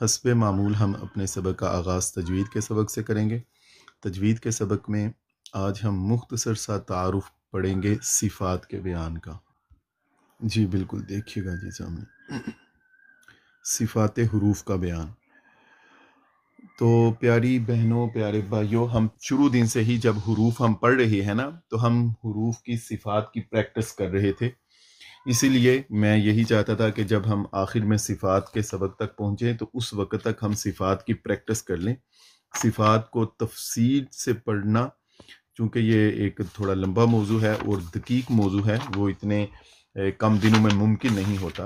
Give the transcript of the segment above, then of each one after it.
حسب معمول ہم اپنے سبق کا آغاز تجوید کے سبق سے کریں گے۔ تجوید کے سبق میں آج ہم مختصر سا تعارف پڑھیں گے صفات کے بیان کا۔ جی بالکل، دیکھیے گا جی سامنے صفات حروف کا بیان۔ تو پیاری بہنوں، پیارے بھائیوں، ہم شروع دن سے ہی جب حروف ہم پڑھ رہے ہیں نا، تو ہم حروف کی صفات کی پریکٹس کر رہے تھے۔ اسی لیے میں یہی چاہتا تھا کہ جب ہم آخر میں صفات کے سبق تک پہنچیں تو اس وقت تک ہم صفات کی پریکٹس کر لیں۔ صفات کو تفصیل سے پڑھنا، چونکہ یہ ایک تھوڑا لمبا موضوع ہے اور دقیق موضوع ہے، وہ اتنے کم دنوں میں ممکن نہیں ہوتا،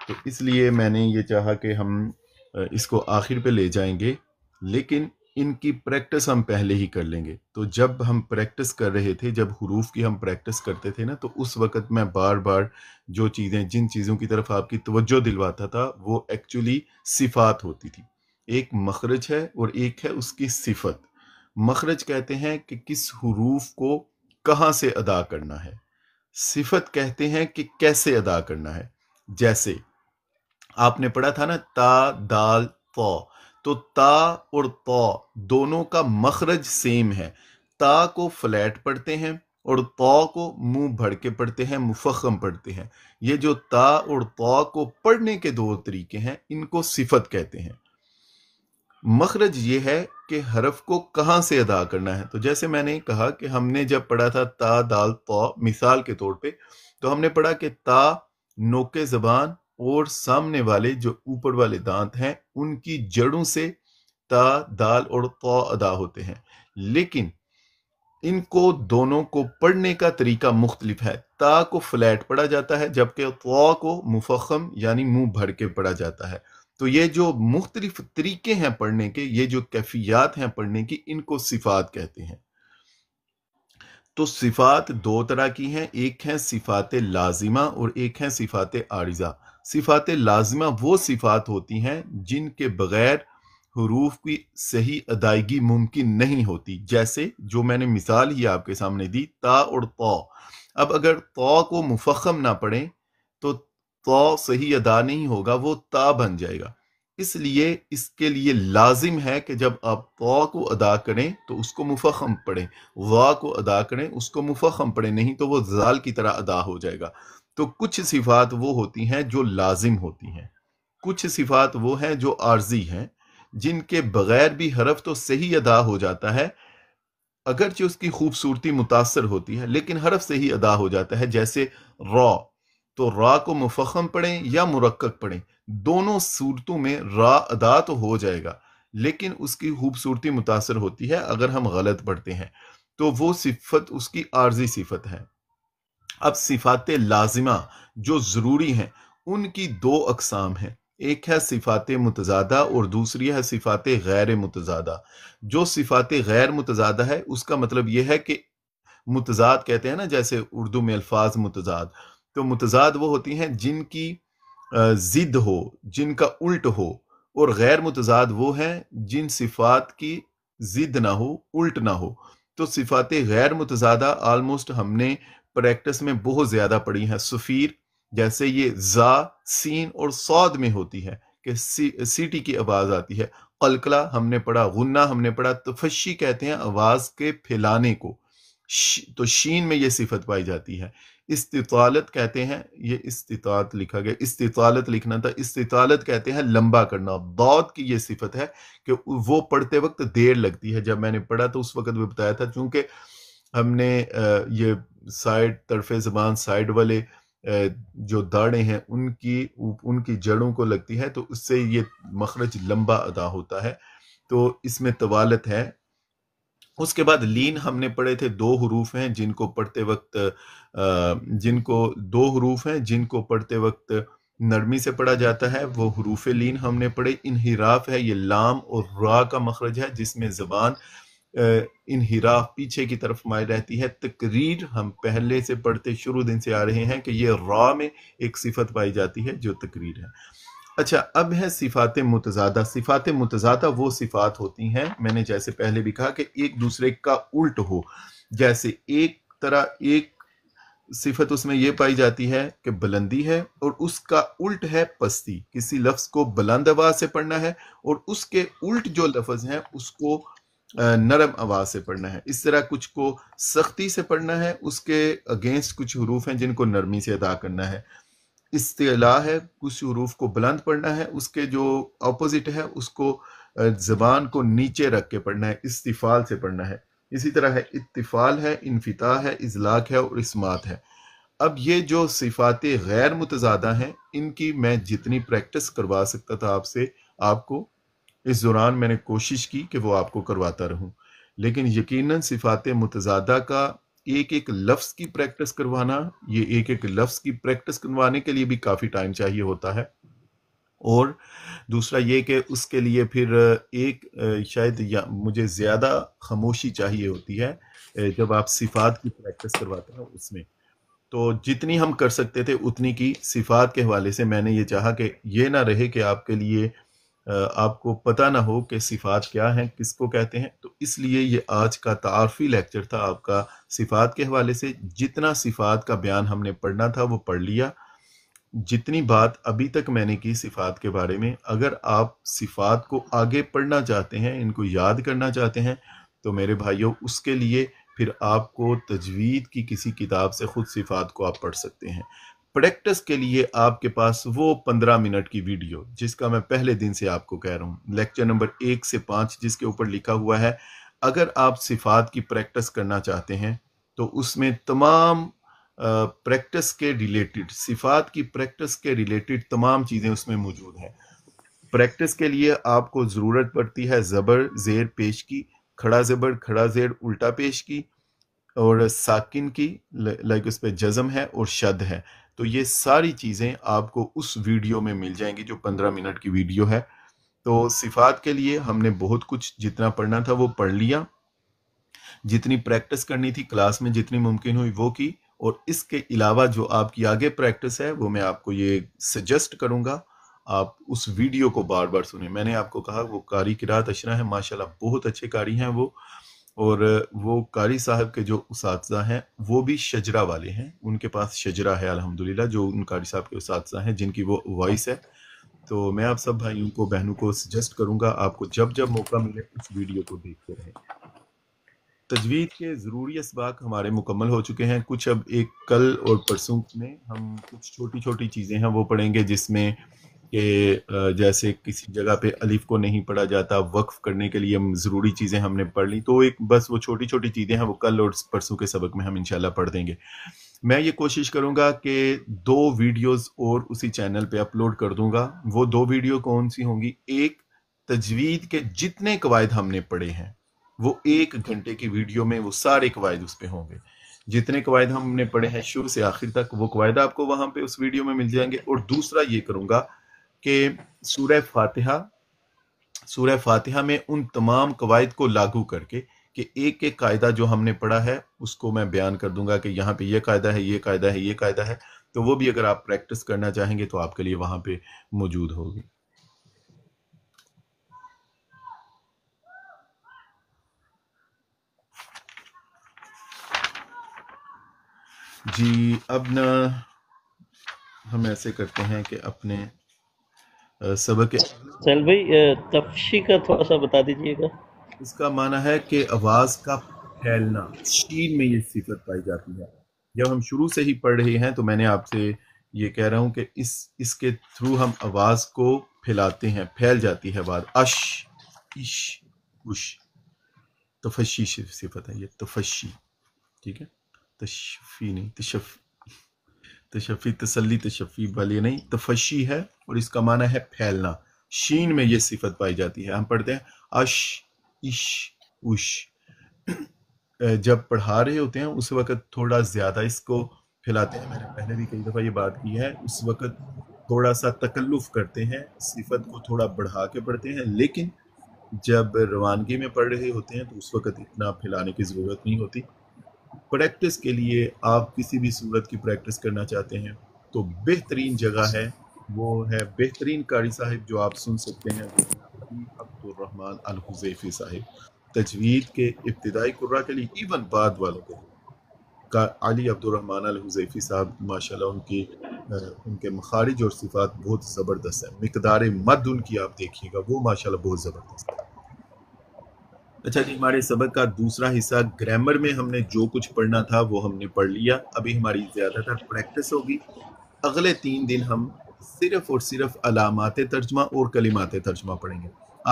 تو اس لیے میں نے یہ چاہا کہ ہم اس کو آخر پہ لے جائیں گے، لیکن ان کی پریکٹس ہم پہلے ہی کر لیں گے۔ تو جب ہم پریکٹس کر رہے تھے، جب حروف کی ہم پریکٹس کرتے تھے نا، تو اس وقت میں بار بار جن چیزوں کی طرف آپ کی توجہ دلواتا تھا وہ ایکچولی صفات ہوتی تھی۔ ایک مخرج ہے اور ایک ہے اس کی صفت۔ مخرج کہتے ہیں کہ کس حروف کو کہاں سے ادا کرنا ہے، صفت کہتے ہیں کہ کیسے ادا کرنا ہے۔ جیسے آپ نے پڑھا تھا نا تا دال طا، تو تا اور طا دونوں کا مخرج سیم ہے۔ تا کو فلیٹ پڑھتے ہیں اور طا کو منہ بھر کے پڑھتے ہیں، مفخم پڑھتے ہیں۔ یہ جو تا اور طا کو پڑھنے کے دو طریقے ہیں، ان کو صفت کہتے ہیں۔ مخرج یہ ہے کہ حرف کو کہاں سے ادا کرنا ہے۔ تو جیسے میں نے کہا کہ ہم نے جب پڑھا تھا تا دال طا، مثال کے طور پہ، تو ہم نے پڑھا کہ تا نوک زبان اور سامنے والے جو اوپر والے دانت ہیں ان کی جڑوں سے تا دال اور طا ادا ہوتے ہیں، لیکن ان کو دونوں کو پڑھنے کا طریقہ مختلف ہے۔ تا کو فلیٹ پڑھا جاتا ہے جبکہ طا کو مفخم یعنی منہ بھر کے پڑھا جاتا ہے۔ تو یہ جو مختلف طریقے ہیں پڑھنے کے، یہ جو کیفیات ہیں پڑھنے کی، ان کو صفات کہتے ہیں۔ تو صفات دو طرح کی ہیں، ایک ہے صفات لازمہ اور ایک ہے صفات عارضہ۔ صفات لازمہ وہ صفات ہوتی ہیں جن کے بغیر حروف کی صحیح ادائیگی ممکن نہیں ہوتی، جیسے جو میں نے مثال ہی آپ کے سامنے دی، تا اور طا۔ اب اگر طا کو مفخم نہ پڑھیں تو طا صحیح ادا نہیں ہوگا، وہ تا بن جائے گا۔ اس لیے اس کے لیے لازم ہے کہ جب آپ طا کو ادا کریں تو اس کو مفخم پڑھیں، وا کو ادا کریں اس کو مفخم پڑھیں، نہیں تو وہ زال کی طرح ادا ہو جائے گا۔ تو کچھ صفات وہ ہوتی ہیں جو لازم ہوتی ہیں، کچھ صفات وہ ہیں جو عارضی ہیں، جن کے بغیر بھی حرف تو صحیح ادا ہو جاتا ہے، اگرچہ اس کی خوبصورتی متاثر ہوتی ہے لیکن حرف صحیح ادا ہو جاتا ہے۔ جیسے را، تو را کو مفخم پڑھیں یا مرکک پڑھیں، دونوں صورتوں میں را ادا تو ہو جائے گا، لیکن اس کی خوبصورتی متاثر ہوتی ہے اگر ہم غلط پڑھتے ہیں، تو وہ صفت اس کی عارضی صفت ہے۔ اب صفات لازمہ جو ضروری ہیں ان کی دو اقسام ہیں، ایک ہے صفات متضادہ اور دوسری ہے صفات غیر متضادہ۔ جو صفات غیر متضادہ ہے اس کا مطلب یہ ہے کہ متضاد کہتے ہیں نا، جیسے اردو میں الفاظ متضاد، تو متضاد وہ ہوتی ہیں جن کی ضد ہو، جن کا الٹ ہو، اور غیر متضاد وہ ہیں جن صفات کی ضد نہ ہو، الٹ نہ ہو۔ تو صفات غیر متضادہ آلموسٹ ہم نے پریکٹس میں بہت زیادہ پڑھی ہیں۔ صفیر، جیسے یہ زا، سین اور صاد میں ہوتی ہے کہ سیٹی کی آواز آتی ہے۔ قلقلہ ہم نے پڑھا، غنہ ہم نے پڑھا، تفشی کہتے ہیں آواز کے پھیلانے کو، تو شین میں یہ صفت پائی جاتی ہے۔ استطالت کہتے ہیں، یہ استطاعت لکھا گیا، استطالت لکھنا تھا، استطالت کہتے ہیں لمبا کرنا۔ ضاد کی یہ صفت ہے کہ وہ پڑھتے وقت دیر لگتی ہے۔ جب میں نے پڑھا تو اس وقت بھی بتایا تھا، چونکہ ہم نے یہ سائڈ طرف زبان سائڈ والے جو داڑیں ہیں ان کی جڑوں کو لگتی ہے، تو اس سے یہ مخرج لمبا ادا ہوتا ہے، تو اس میں طوالت ہے۔ اس کے بعد لین ہم نے پڑھے تھے، دو حروف ہیں جن کو پڑھتے وقت نرمی سے پڑھا جاتا ہے، وہ حروف لین ہم نے پڑھے۔ انحراف ہے، یہ لام اور را کا مخرج ہے جس میں زبان انحراف پیچھے کی طرف مائل رہتی ہے۔ تقریر ہم پہلے سے پڑھتے شروع دن سے آ رہے ہیں کہ یہ را میں ایک صفت پائی جاتی ہے جو تقریر ہے۔ اچھا، اب ہے صفات متضادہ۔ صفات متضادہ وہ صفات ہوتی ہیں، میں نے جیسے پہلے بھی کہا، کہ ایک دوسرے کا الٹ ہو، جیسے ایک صفت اس میں یہ پائی جاتی ہے کہ بلندی ہے اور اس کا الٹ ہے پستی. کسی لفظ کو بلند آواز سے پڑھنا ہے اور اس کے الٹ جو لفظ ہیں اس کو نرم آواز سے پڑھنا ہے. اس طرح کچھ کو سختی سے پڑھنا ہے، اس کے اگینسٹ کچھ حروف ہیں جن کو نرمی سے ادا کرنا ہے. استعلاء ہے، کچھ حروف کو بلند پڑھنا ہے، اس کے جو اپوزٹ ہے اس کو زبان کو نیچے رکھ کے پڑھنا ہے، استفال سے پڑھنا ہے. اسی طرح ہے اتفال ہے، انفتاح ہے، اذلاق ہے اور اسمات ہے. اب یہ جو صفات غیر متضادہ ہیں ان کی میں جتنی پریکٹس کروا سکتا تھا آپ کو اس دوران میں نے کوشش کی کہ وہ آپ کو کرواتا رہوں، لیکن یقیناً صفات متضادہ کا ایک ایک لفظ کی پریکٹس کروانا، یہ ایک ایک لفظ کی پریکٹس کروانے کے لیے بھی کافی ٹائم چاہیے ہوتا ہے. اور دوسرا یہ کہ اس کے لیے پھر ایک شاید مجھے زیادہ خاموشی چاہیے ہوتی ہے جب آپ صفات کی پریکٹس کرواتے ہیں اس میں. تو جتنی ہم کر سکتے تھے اتنی کی صفات کے حوالے سے میں نے یہ چاہا کہ یہ نہ رہے کہ آپ کے لیے آپ کو پتہ نہ ہو کہ صفات کیا ہیں، کس کو کہتے ہیں. تو اس لیے یہ آج کا تعارفی لیکچر تھا آپ کا صفات کے حوالے سے. جتنا صفات کا بیان ہم نے پڑھنا تھا وہ پڑھ لیا. جتنی بات ابھی تک میں نے کی صفات کے بارے میں، اگر آپ صفات کو آگے پڑھنا چاہتے ہیں، ان کو یاد کرنا چاہتے ہیں، تو میرے بھائیوں اس کے لیے پھر آپ کو تجوید کی کسی کتاب سے خود صفات کو آپ پڑھ سکتے ہیں. پریکٹس کے لیے آپ کے پاس وہ 15 منٹ کی ویڈیو جس کا میں پہلے دن سے آپ کو کہہ رہا ہوں، لیکچر نمبر 1 سے 5 جس کے اوپر لکھا ہوا ہے، اگر آپ صفات کی پریکٹس کرنا چاہتے ہیں تو اس میں تمام پریکٹس کے ریلیٹڈ، صفات کی پریکٹس کے ریلیٹڈ تمام چیزیں اس میں موجود ہیں. پریکٹس کے لیے آپ کو ضرورت پڑتی ہے زبر زیر پیش کی، کھڑا زبر کھڑا زیر الٹا پیش کی، اور ساکن کی لائک اس پہ جزم ہے اور شد ہے. تو یہ ساری چیزیں آپ کو اس ویڈیو میں مل جائیں گی جو 15 منٹ کی ویڈیو ہے. تو صفات کے لیے ہم نے بہت کچھ جتنا پڑھنا تھا وہ پڑھ لیا، جتنی پریکٹس کرنی تھی کلاس میں جتنی ممکن ہوئی وہ کی. اور اس کے علاوہ جو آپ کی آگے پریکٹس ہے وہ میں آپ کو یہ سجیسٹ کروں گا آپ اس ویڈیو کو بار بار سنیں. میں نے آپ کو کہا وہ قاری قرات اشرا ہے، ماشاءاللہ بہت اچھے قاری ہیں وہ، اور وہ قاری صاحب کے جو اساتذہ ہیں وہ بھی شجرہ والے ہیں، ان کے پاس شجرہ ہے الحمدللہ، جو ان قاری صاحب کے اساتذہ ہیں جن کی وہ وائس ہے. تو میں آپ سب بھائیوں کو بہنوں کو سجیسٹ کروں گا آپ کو جب جب موقع ملے اس ویڈیو کو دیکھتے رہیں. تجوید کے ضروری اسباق ہمارے مکمل ہو چکے ہیں. کچھ اب ایک کل اور پرسوں میں ہم کچھ چھوٹی چھوٹی چیزیں ہیں وہ پڑھیں گے، جس میں کہ جیسے کسی جگہ پہ الف کو نہیں پڑھا جاتا، وقف کرنے کے لیے ہم ضروری چیزیں ہم نے پڑھ لی. تو ایک بس وہ چھوٹی چھوٹی چیزیں ہیں وہ کل اور پرسوں کے سبق میں ہم انشاءاللہ پڑھ دیں گے. میں یہ کوشش کروں گا کہ 2 ویڈیوز اور اسی چینل پہ اپلوڈ کر دوں گا. وہ 2 ویڈیو کون سی ہوں گی؟ ایک تجوید کے جتنے قواعد ہم نے پڑھے ہیں وہ 1 گھنٹے کی ویڈیو میں وہ سارے قواعد اس پہ ہوں گے. جتنے قواعد ہم نے پڑھے ہیں شروع سے آخر تک وہ قواعد آپ کو وہاں پہ اس ویڈیو میں مل جائیں گے. اور دوسرا یہ کروں گا کہ سورہ فاتحہ میں ان تمام قواعد کو لاگو کر کے کہ ایک ایک قاعدہ جو ہم نے پڑھا ہے اس کو میں بیان کر دوں گا کہ یہاں پہ یہ قاعدہ ہے، یہ قاعدہ ہے، یہ قاعدہ ہے. تو وہ بھی اگر آپ پریکٹس کرنا چاہیں گے تو آپ کے لیے وہاں پہ موجود ہوگی. جی اب نا ہم ایسے کرتے ہیں کہ اپنے سبق سہیل بھائی تفشی کا تھوڑا سا بتا دیجئے گا. اس کا معنی ہے کہ آواز کا پھیلنا، شین میں یہ صفت پائی جاتی ہے. جب ہم شروع سے ہی پڑھ رہے ہیں تو میں نے آپ سے یہ کہہ رہا ہوں کہ اس کے تھرو ہم آواز کو پھیلاتے ہیں، پھیل جاتی ہے آواز. اش اش اش تفشی صفت ہے یہ، تفشی. ٹھیک ہے، تشفی نہیں، تشفی تسلی تشفی والی نہیں، تفشی ہے اور اس کا معنی ہے پھیلنا. شین میں یہ صفت پائی جاتی ہے. ہم پڑھتے ہیں اش اش اش. جب پڑھا رہے ہوتے ہیں اس وقت تھوڑا زیادہ اس کو پھیلاتے ہیں. میں نے پہلے بھی کئی دفعہ یہ بات کی ہے، اس وقت تھوڑا سا تکلف کرتے ہیں، صفت کو تھوڑا بڑھا کے پڑھتے ہیں. لیکن جب روانگی میں پڑھ رہے ہوتے ہیں تو اس وقت اتنا پھیلانے کی ضرورت نہیں ہوتی. پریکٹس کے لیے آپ کسی بھی صورت کی پریکٹس کرنا چاہتے ہیں تو بہترین جگہ ہے، وہ ہے بہترین قاری صاحب جو آپ سن سکتے ہیں، عبد الرحمن الحذیفی صاحب. تجوید کے ابتدائی قرہ کے لیے، ایون بعد والوں کے لیے علی عبدالرحمن الحذیفی صاحب ماشاءاللہ ان کے مخارج اور صفات بہت زبردست ہیں. مقدار مد ان کی آپ دیکھیے گا، وہ ماشاءاللہ بہت زبردست ہے. اچھا جی، ہمارے سبق کا دوسرا حصہ گرامر میں ہم نے جو کچھ پڑھنا تھا وہ ہم نے پڑھ لیا. ابھی ہماری زیادہ تر پریکٹس ہوگی. اگلے 3 دن ہم صرف اور صرف علامات ترجمہ اور کلمات ترجمہ پڑھیں گے.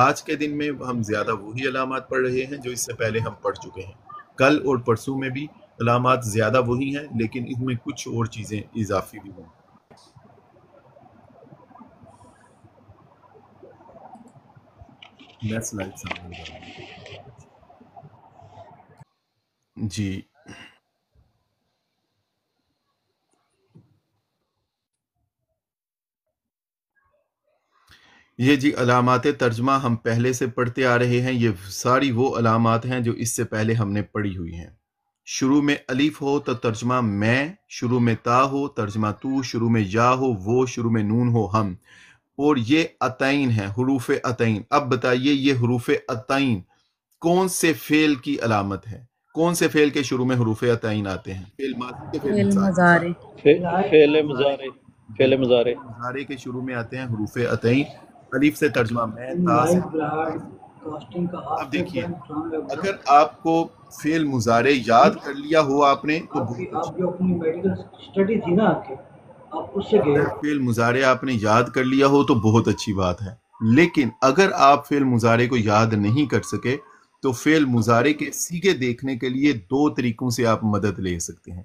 آج کے دن میں ہم زیادہ وہی علامات پڑھ رہے ہیں جو اس سے پہلے ہم پڑھ چکے ہیں. کل اور پرسوں میں بھی علامات زیادہ وہی ہیں، لیکن ان میں کچھ اور چیزیں اضافی بھی ہوں. میں سلائڈ سامنے لگا رہا ہوں. جی یہ جی علامات ترجمہ ہم پہلے سے پڑھتے آ رہے ہیں. یہ ساری وہ علامات ہیں جو اس سے پہلے ہم نے پڑھی ہوئی ہیں. شروع میں الف ہو تو ترجمہ میں، شروع میں تا ہو ترجمہ تو، شروع میں یا ہو وہ، شروع میں نون ہو ہم. اور یہ عطین ہیں، حروف عطین. اب بتائیے یہ حروف عطین کون سے فعل کی علامت ہے؟ کون سے فعل کے شروع میں حروف عطین آتے ہیں؟ فعل ماضی کے فعل مضارع. فعل مضارع. فعل مضارع. مضارع کے شروع میں آتے ہیں حروف عطین. الف سے ترجمہ میں، تا سے. اب دیکھیے اگر آپ کو فعل مضارع یاد کر لیا ہو آپ نے تو فعل مضارع آپ نے یاد کر لیا ہو تو بہت اچھی بات ہے. لیکن اگر آپ فعل مضارع کو یاد نہیں کر سکے تو فعل مضارع کے صیغے دیکھنے کے لیے 2 طریقوں سے آپ مدد لے سکتے ہیں.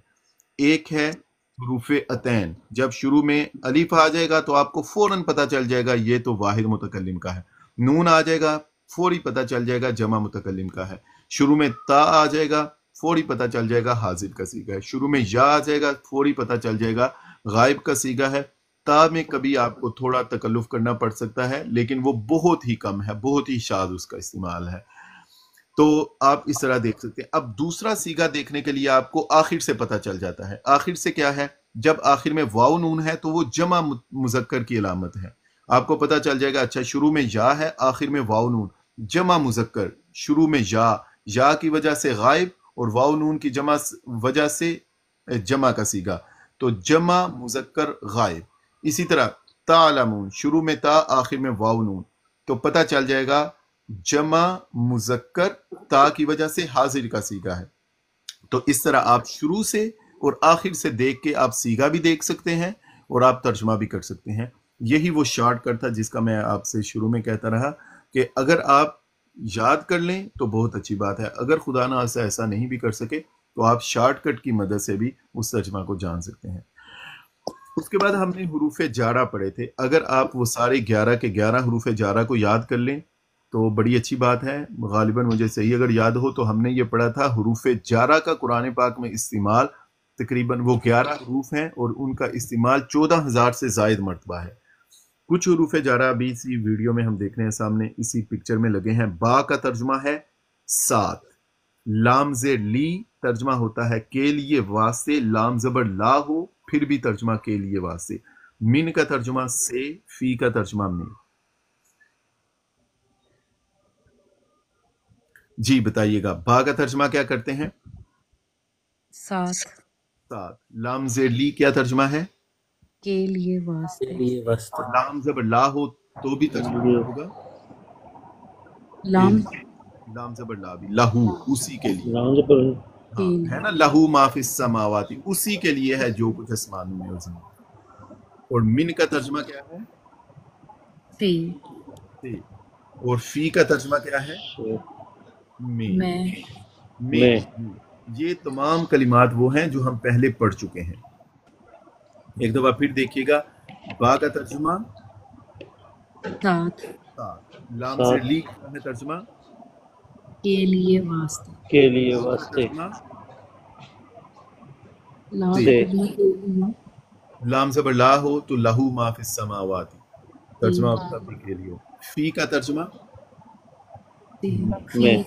ایک ہے حروف عطین. جب شروع میں الف آ جائے گا تو آپ کو فوراً پتہ چل جائے گا یہ تو واحد متکلم کا ہے. نون آ جائے گا فوری پتہ چل جائے گا جمع متکلم کا ہے. شروع میں تا آ جائے گا فوری پتہ چل جائے گا حاضر کا صیغہ ہے. شروع میں یا آ جائے گا فوری پتہ چل جائے گا غائب کا صیغہ ہے. تا میں کبھی آپ کو تھوڑا تکلف کرنا پڑ سکتا ہے لیکن وہ بہت ہی کم ہے، بہت ہی شاذ اس کا استعمال ہے. تو آپ اس طرح دیکھ سکتے ہیں. اب دوسرا صیغہ دیکھنے کے لیے آپ کو آخر سے پتہ چل جاتا ہے. آخر سے کیا ہے؟ جب آخر میں واو نون ہے تو وہ جمع مذکر کی علامت ہے. آپ کو پتہ چل جائے گا اچھا شروع میں یا ہے آخر میں واو نون، جمع مذکر. شروع میں یا کی وجہ سے غائب اور واو نون کی وجہ سے جمع کا صیغہ، تو جمع مذکر غائب. اسی طرح تعلمون، شروع میں تا آخر میں واو نون، تو پتہ چل جائے گا جمع مذکر تا کی وجہ سے حاضر کا صیغہ ہے. تو اس طرح آپ شروع سے اور آخر سے دیکھ کے آپ صیغہ بھی دیکھ سکتے ہیں اور آپ ترجمہ بھی کر سکتے ہیں. یہی وہ شارٹ کٹ تھا جس کا میں آپ سے شروع میں کہتا رہا کہ اگر آپ یاد کر لیں تو بہت اچھی بات ہے. اگر خدا نہ خواستہ ایسا نہیں بھی کر سکے تو آپ شارٹ کٹ کی مدد سے بھی اس ترجمہ کو جان سکتے ہیں. اس کے بعد ہم نے حروف جارہ پڑھے تھے. اگر آپ وہ سارے 11 کے 11 حروف جارہ کو یاد کر لیں تو بڑی اچھی بات ہے. غالباً مجھے صحیح اگر یاد ہو تو ہم نے یہ پڑھا تھا حروف جارہ کا قرآن پاک میں استعمال تقریباً وہ 11 حروف ہیں اور ان کا استعمال 14,000 سے زائد مرتبہ ہے. کچھ حروف جارہ ابھی اسی ویڈیو میں ہم دیکھ رہے ہیں سامنے اسی پکچر میں لگے ہیں. با کا ترجمہ ہے 7. لام زیر لی ترجمہ ہوتا ہے کے لیے واسطے. لام زبر لا ہو پھر بھی ترجمہ کے لیے واسطے. من کا ترجمہ سے، فی کا ترجمہ میں. جی بتائیے گا با کا ترجمہ کیا کرتے ہیں؟ 7. لام زیر لی کیا ترجمہ ہے؟ کے لیے واسطے. اور لام زبر لا ہو تو بھی ترجمہ کیا ہوگا؟ لام زبر لا بھی لہو، اسی کے لیے. لام زبر ہے نا لہو ما فی السماوات، اسی کے لیے ہے جو کچھ آسمانوں میں اور زمین. اور من کا ترجمہ کیا ہے؟ فی. اور فی کا ترجمہ کیا ہے؟ میں. یہ تمام کلمات وہ ہیں جو ہم پہلے پڑھ چکے ہیں. ایک دفعہ پھر دیکھیے گا. با کا ترجمہ 7. لام سے لی کا ہے ترجمہ کے لیے واسطے. کے لیے واسطے. لام زبر لا ہو تو لہو ما فی السماوات ترجمہ ہوتا ہے کے لیے. فی کا ترجمہ میں.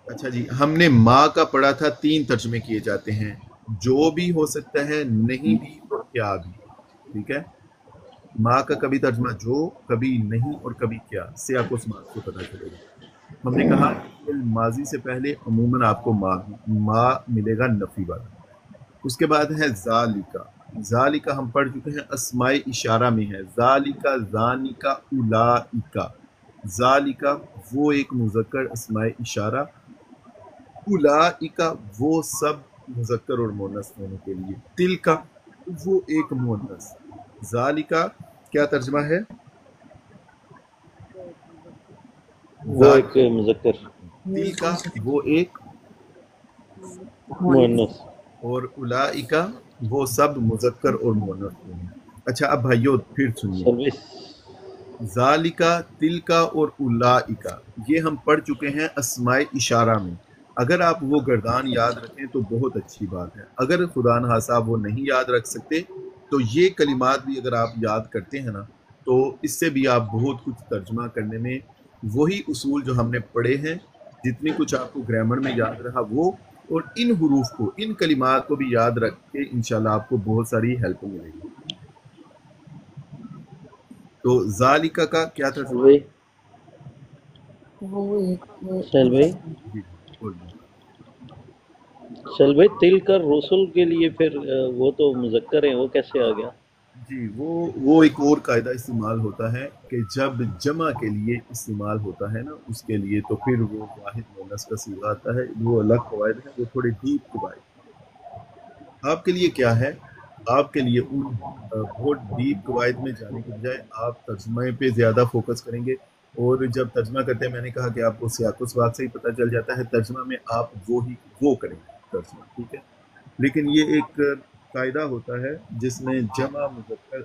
اچھا جی، ہم نے ما کا پڑھا تھا 3 ترجمے کیے جاتے ہیں، جو بھی ہو سکتا ہے، نہیں بھی اور کیا بھی. ٹھیک ہے، ما کا کبھی ترجمہ جو، کبھی نہیں اور کبھی کیا. سیاق و سماعت سے پتہ چلے گا. ہم نے کہا ماضی سے پہلے عموماً آپ کو ما ملے گا نفی والا. اس کے بعد ہے ذالکا. ذالکا ہم پڑھ چکے ہیں، اسماء اشارہ میں ہے. ذالکا، ذانکا، اولائکا. ذالکا وہ ایک مذکر اسماء اشارہ، اولائکا وہ سب مذکر اور مؤنث ہونے کے لیے، تلکا وہ ایک مؤنث. ذالکا کیا ترجمہ ہے؟ وہ ایک مذکر تلکا وہ ایک، مؤنث. اور اولائکا وہ سب مذکر اور مؤنث ہوں. اچھا اب بھائیو پھر سنیے، سروس. ذالکا، تلکا اور اولائکا یہ ہم پڑھ چکے ہیں اسماء اشارہ میں. اگر آپ وہ گردان یاد رکھیں تو بہت اچھی بات ہے. اگر خدا نخواستہ آپ وہ نہیں یاد رکھ سکتے تو یہ کلمات بھی اگر آپ یاد کرتے ہیں نا تو اس سے بھی آپ بہت کچھ ترجمہ کرنے میں وہی اصول جو ہم نے پڑھے ہیں، جتنی کچھ آپ کو گرامر میں یاد رہا وہ، اور ان حروف کو، ان کلمات کو بھی یاد رکھ کے انشاءاللہ آپ کو بہت ساری ہیلپ ملے گی. تو ذالکا کا کیا ترجمہ؟ بھائی وہ ایک سہیل بھائی جی بولیے. سہیل بھائی تل کر رسول کے لیے پھر وہ تو مذکر ہیں، وہ کیسے آ گیا؟ جی وہ ایک اور قاعدہ استعمال ہوتا ہے کہ جب جمع کے لیے استعمال ہوتا ہے نا اس کے لیے تو پھر وہ واحد مؤنث کا صیغہ آتا ہے. وہ الگ قواعد ہیں، وہ تھوڑے ڈیپ قواعد. آپ کے لیے کیا ہے، آپ کے لیے ان بہت ڈیپ قواعد میں جانے کے بجائے آپ ترجمے پہ زیادہ فوکس کریں گے. اور جب ترجمہ کرتے ہیں میں نے کہا کہ آپ کو سیاق و سباق سے ہی پتہ چل جاتا ہے، ترجمہ میں آپ وہ کریں گے ترجمہ، ٹھیک ہے. لیکن یہ ایک قاعدہ ہوتا ہے جس میں جمع مذکر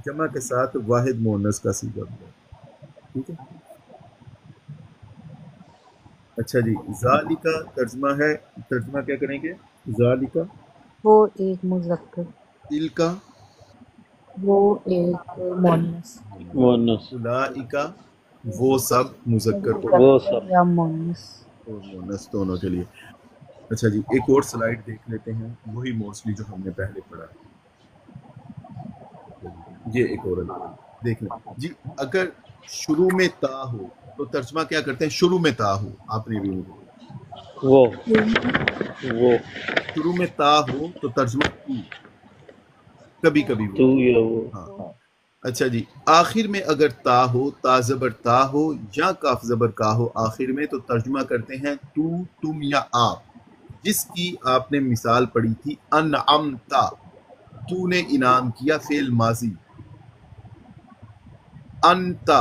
جمع کے ساتھ واحد مؤنث کا صیغہ ہوا ہے، ٹھیک ہے. اچھا جی، ذالکا ترجمہ ہے، ترجمہ کیا کریں گے؟ ذالکا، وہ ایک مذکر، تلکا، وہ ایک مؤنث، مؤنث. اولائکا وہ سب مذکر اور وہ سب. یا مؤنث. مؤنث دونوں کے لیے. اچھا جی ایک اور سلائیڈ دیکھ لیتے ہیں، وہی موسٹلی جو ہم نے پہلے پڑھا ہے. یہ ایک اور دیکھ لیں جی. اگر شروع میں تا ہو تو ترجمہ کیا کرتے ہیں؟ شروع میں تا ہو، آپ نے بھی مجھے وہ شروع میں تا ہو تو ترجمہ تو، کبھی کبھی تو وہ. یا وہ. ہاں. اچھا جی آخر میں اگر تا ہو، تا زبر تا ہو یا کاف زبر کا ہو آخر میں تو ترجمہ کرتے ہیں تو، تم یا آپ. جس کی آپ نے مثال پڑھی تھی انعمتا، تو نے انعام کیا، فعل ماضی. انتا،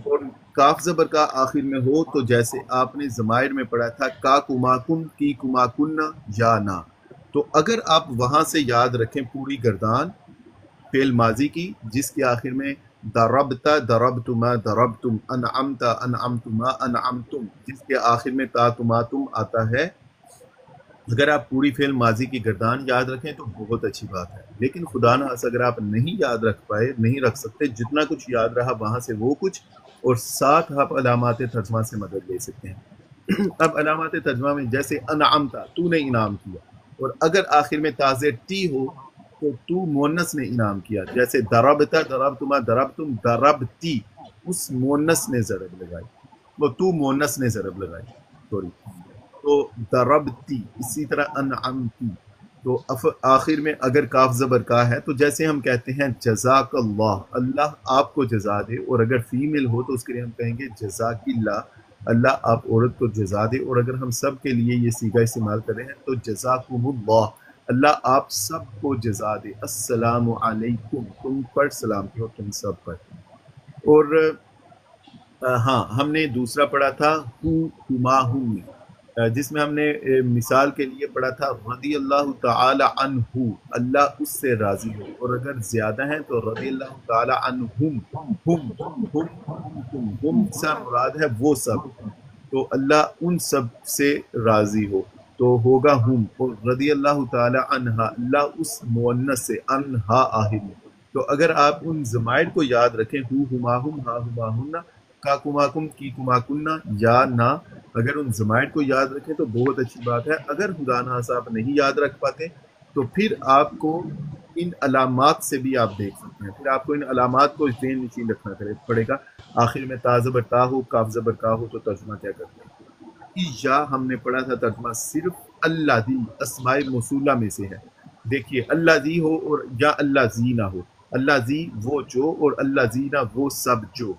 اور کاف زبر کا آخر میں ہو تو جیسے آپ نے ضمائر میں پڑھا تھا کا کماکم، کی کماکنہ یا نا. تو اگر آپ وہاں سے یاد رکھیں پوری گردان فعل ماضی کی جس کے آخر میں ضربتا ضربتما ضربتم، انعمتا انعمتما انعمتم جس کے آخر میں تا تماتم آتا ہے، اگر آپ پوری فعل ماضی کی گردان یاد رکھیں تو بہت اچھی بات ہے. لیکن خدا نخواستہ اگر آپ نہیں یاد رکھ پائے، نہیں رکھ سکتے، جتنا کچھ یاد رہا وہاں سے وہ کچھ، اور ساتھ آپ علامات ترجمہ سے مدد لے سکتے ہیں. اب علامات ترجمہ میں جیسے انعمتا تو نے انعام کیا، اور اگر آخر میں تازے ٹی ہو تو تو مونس نے انعام کیا، جیسے ضربتا ضربتما ضربتم ضربتی، اس مونس نے ضرب لگائی، وہ تو مونس نے ضرب لگائی، سوری. تو ضربتی، اسی طرح انعمتی. تو آخر میں اگر کاف زبر کا ہے تو جیسے ہم کہتے ہیں جزاک اللہ، اللہ آپ کو جزا دے، اور اگر فیمیل ہو تو اس کے لیے ہم کہیں گے جزاک اللہ، اللہ آپ عورت کو جزا دے. اور اگر ہم سب کے لیے یہ صیغہ استعمال کر رہے ہیں تو جزاکم اللہ، اللہ آپ سب کو جزا دے. السلام علیکم، تم پر سلامتی ہو تم سب پر. اور ہاں ہم نے دوسرا پڑھا تھا ہما ہم، جس میں ہم نے مثال کے لیے پڑھا تھا رضی اللہ تعالی عنہ، اللہ اس سے راضی ہو. اور اگر زیادہ ہیں تو رضی اللہ تعالی عنہم، ہم سے مراد ہے وہ سب، تو اللہ ان سب سے راضی ہو تو ہوگا ہم. اور رضی اللہ تعالی عنہا، اللہ اس مؤنث سے، انہا آخر میں. تو اگر آپ ان ضمائر کو یاد رکھیں ہما ہم، ہا ہما ہنہ، کا کماکم، کی کماکنہ یا نا، اگر ان ضمائر کو یاد رکھیں تو بہت اچھی بات ہے. اگر خدا نخواستہ آپ نہیں یاد رکھ پاتے تو پھر آپ کو ان علامات سے بھی آپ دیکھ سکتے ہیں، پھر آپ کو ان علامات کو ذہن نشین رکھنا پڑے گا. آخر میں تا زبر تا ہو، کاف زبر کا ہو تو ترجمہ کیا کرتے ہیں؟ یا ہم نے پڑھا تھا ترجمہ صرف اللہ دی اسماء موصولہ میں سے ہے. دیکھیے اللہ زی ہو اور یا اللہ زی نہ ہو، اللہ زی وہ جو اور اللہ زینا وہ سب جو.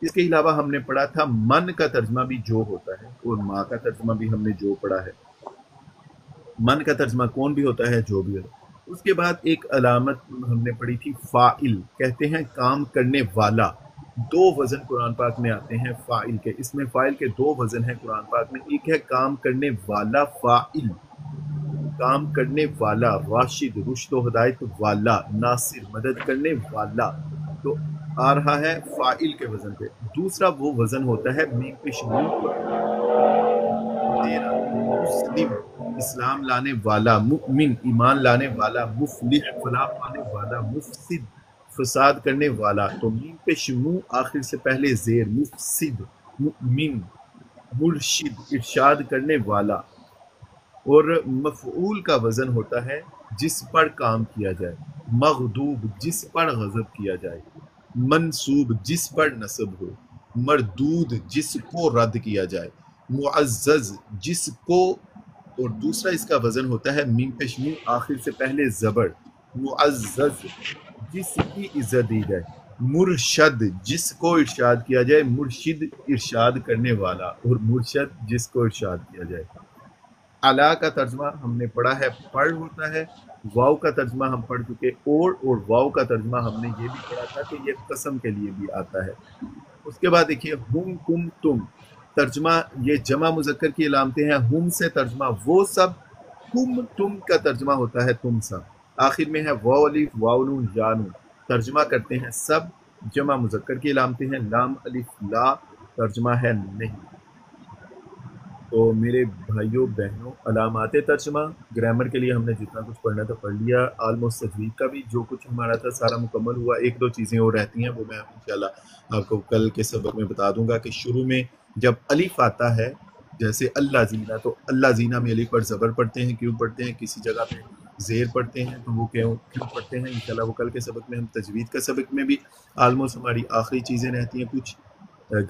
اس کے علاوہ ہم نے پڑھا تھا من کا ترجمہ بھی جو ہوتا ہے اور ماں کا ترجمہ بھی ہم نے جو پڑھا ہے. من کا ترجمہ کون بھی ہوتا ہے، جو بھی ہوتا ہے. اس کے بعد ایک علامت ہم نے پڑھی تھی فاعل، کہتے ہیں کام کرنے والا. دو وزن قرآن پاک میں آتے ہیں فاعل کے. اس میں فاعل کے دو وزن ہیں قرآن پاک میں. ایک ہے کام کرنے والا فاعل، کام کرنے والا، راشد رشد و ہدایت والا، ناصر مدد کرنے والا. تو آ رہا ہے فاعل کے وزن پہ. دوسرا وہ وزن ہوتا ہے میم پیش منہ تیرا، مسلم اسلام لانے والا، مؤمن ایمان لانے والا، مفلح فلاح پانے والا، مفسد فساد کرنے والا. تو میم پیش منہ آخر سے پہلے زیر، مفسد، مؤمن، مرشد ارشاد کرنے والا. اور مفعول کا وزن ہوتا ہے جس پر کام کیا جائے، مغضوب جس پر غضب کیا جائے، منصوب جس پر نصب ہو، مردود جس کو رد کیا جائے، معزز جس کو. اور دوسرا اس کا وزن ہوتا ہے میم پیش منہ آخر سے پہلے زبر، معزز جس کی عزت دی جائے، مرشد جس کو ارشاد کیا جائے، مرشد ارشاد کرنے والا، اور مرشد جس کو ارشاد کیا جائے. اعلیٰ کا ترجمہ ہم نے پڑھا ہے پڑھ ہوتا ہے. واو کا ترجمہ ہم پڑھ چکے، اور واو کا ترجمہ ہم نے یہ بھی پڑھا تھا کہ یہ قسم کے لیے بھی آتا ہے. اس کے بعد دیکھیے ہم کم تم، ترجمہ یہ جمع مذکر کی علامتیں ہیں. ہم سے ترجمہ وہ سب، کم تم کا ترجمہ ہوتا ہے تم سب. آخر میں ہے واو الف واو نون یا نون، ترجمہ کرتے ہیں سب. جمع مذکر کی علامتیں ہیں لام الف لا، ترجمہ ہے نہیں. تو میرے بھائیوں بہنوں، علامات ترجمہ گرامر کے لیے ہم نے جتنا کچھ پڑھنا تھا پڑھ لیا. آلموسٹ تجوید کا بھی جو کچھ ہمارا تھا سارا مکمل ہوا. ایک دو چیزیں اور رہتی ہیں، وہ میں انشاءاللہ آپ کو کل کے سبق میں بتا دوں گا. کہ شروع میں جب الف آتا ہے جیسے اللہ زینہ، تو اللہ زینہ میں الف پر زبر پڑھتے ہیں. کیوں پڑھتے ہیں؟ کسی جگہ پہ زیر پڑھتے ہیں، تو وہ کیوں پڑھتے ہیں انشاءاللہ وہ کل کے سبق میں. ہم تجوید کا سبق میں بھی آلموسٹ ہماری آخری چیزیں رہتی ہیں. کچھ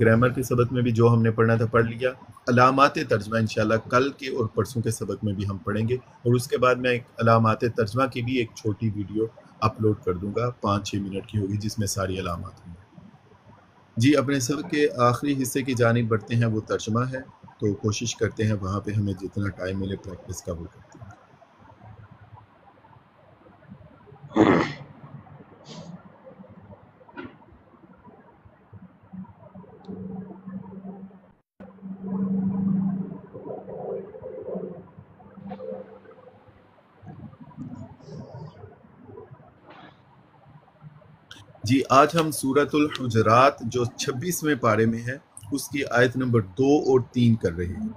گرامر کے سبق میں بھی جو ہم نے پڑھنا تھا پڑھ لیا. علامات ترجمہ انشاءاللہ کل کے اور پرسوں کے سبق میں بھی ہم پڑھیں گے. اور اس کے بعد میں ایک علامات ترجمہ کی بھی ایک چھوٹی ویڈیو اپلوڈ کر دوں گا، 5-6 منٹ کی ہوگی، جس میں ساری علامات ہوں گی. جی اپنے سبق کے آخری حصے کی جانب بڑھتے ہیں، وہ ترجمہ ہے. تو کوشش کرتے ہیں وہاں پہ ہمیں جتنا ٹائم ملے پریکٹس کا وہ کرتے ہیں. جی آج ہم سورۃ الحجرات جو 26ویں پارے میں ہے اس کی آیت نمبر 2 اور 3 کر رہے ہیں.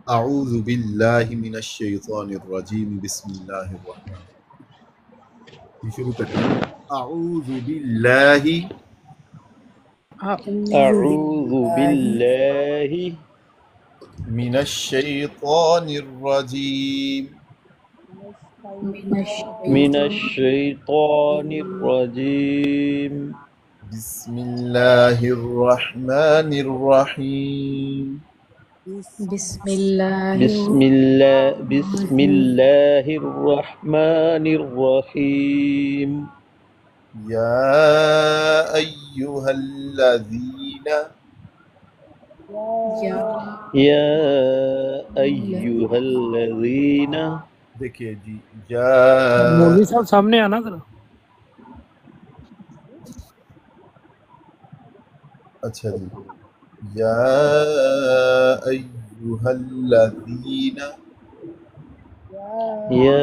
اعوذ باللہ من الشیطان الرجیم، بسم اللہ الرحمن الرحیم. شروع کرتے ہیں. اعوذ باللہ اعوذ باللہ من الشیطان الرجیم، من الشیطان الرجیم، بسم اللہ الرحمن الرحیم. بسم اللہ بسم اللہ الرحمن الرحیم. یا ایہا الذین، یا ایہا الذین، دیکھیے جی یا مولوی صاحب سامنے آنا ذرا. اچھا جی، یا ایہا الذین، یا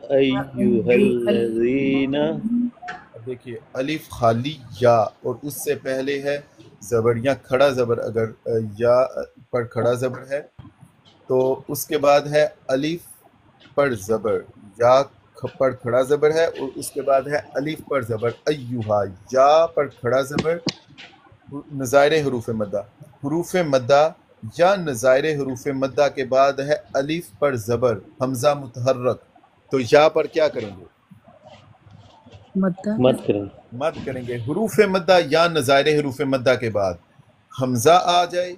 ایہا الذین. اب دیکھیے الف خالی یا، اور اس سے پہلے ہے زبر یا کھڑا زبر. اگر یا پر کھڑا زبر ہے تو اس کے بعد ہے الف پر زبر، یا پر کھڑا زبر ہے، اور اس کے بعد ہے الف پر زبر ایہا، یا پر کھڑا زبر نظائر حروف مدہ. حروف مدہ یا نظائر حروف مدہ کے بعد ہے الف پر زبر حمزہ متحرک. تو یا پر کیا کریں گے؟ مت کریں. مد کریں گے. حروف مدہ یا نظائر حروف مدہ کے بعد حمزہ آ جائے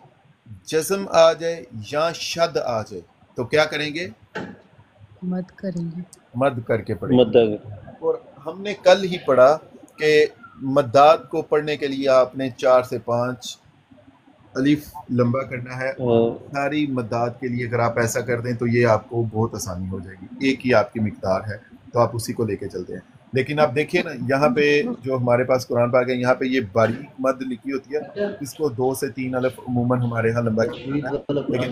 جزم آ جائے یا شد آ جائے تو کیا کریں گے؟ مد کریں گے. مد کر کے پڑھیں گے. مدد اور ہم نے کل ہی پڑھا کہ مداد کو پڑھنے کے لیے آپ نے 4 سے 5 الف لمبا کرنا ہے. ساری مداد کے لیے اگر آپ ایسا کر دیں تو یہ آپ کو بہت آسانی ہو جائے گی. ایک ہی آپ کی مقدار ہے تو آپ اسی کو لے کے چلتے ہیں. لیکن آپ دیکھیں نا یہاں پہ جو ہمارے پاس قرآن پاک ہے یہاں پہ یہ باریک مد لکھی ہوتی ہے. اس کو 2 سے 3 الف عموماً ہمارے ہاں لمبا کیا جاتا ہے. لیکن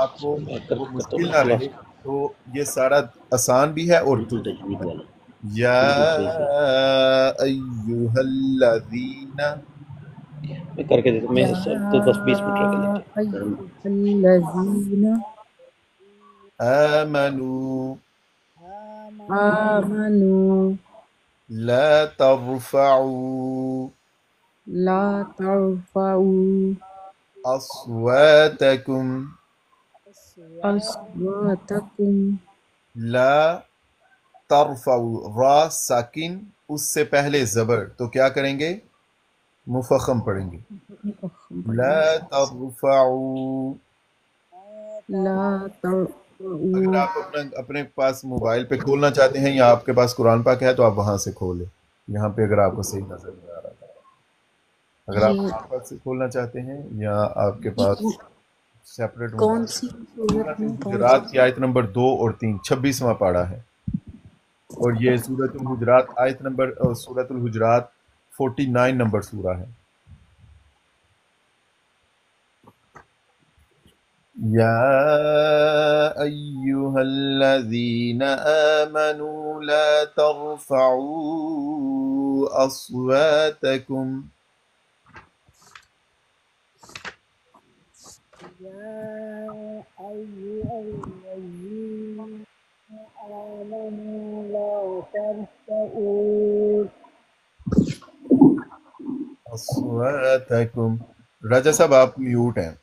آپ کو وہ مشکل نہ رہے تو یہ سارا آسان بھی ہے اور درست بھی ہے. یا ایہا الذین کر کے دیتا میں یا 10-20 منٹ رہ کے ایھا الذین آمنوا آمنوا لا ترفعوا لا ترفعوا اصواتکم اصواتکم لا ترفعوا را ساکن اس سے پہلے زبر تو کیا کریں گے؟ مفخم پڑھیں گے. لا ترفعوا. لا اگر ترفعوا آپ اپنے پاس موبائل پہ کھولنا چاہتے ہیں یا آپ کے پاس قرآن پاک ہے تو آپ وہاں سے کھولیں. یہاں پہ اگر آپ کو صحیح نظر نہیں آ رہا تھا. اگر آپ یہ قرآن پاک سے کھولنا چاہتے ہیں یا آپ کے پاس سیپریٹ کون موبائل. سی سورۃ صورت میں کون سی الحجرات کی آیت نمبر 2 اور 3 26واں پارہ ہے. اور یہ سورۃ الحجرات آیت نمبر سورۃ الحجرات 49 نمبر سورہ ہے. یا ایہا الذین آمنوا لا ترفعوا اصواتکم اصواتکم. راجہ صاحب آپ میوٹ ہیں.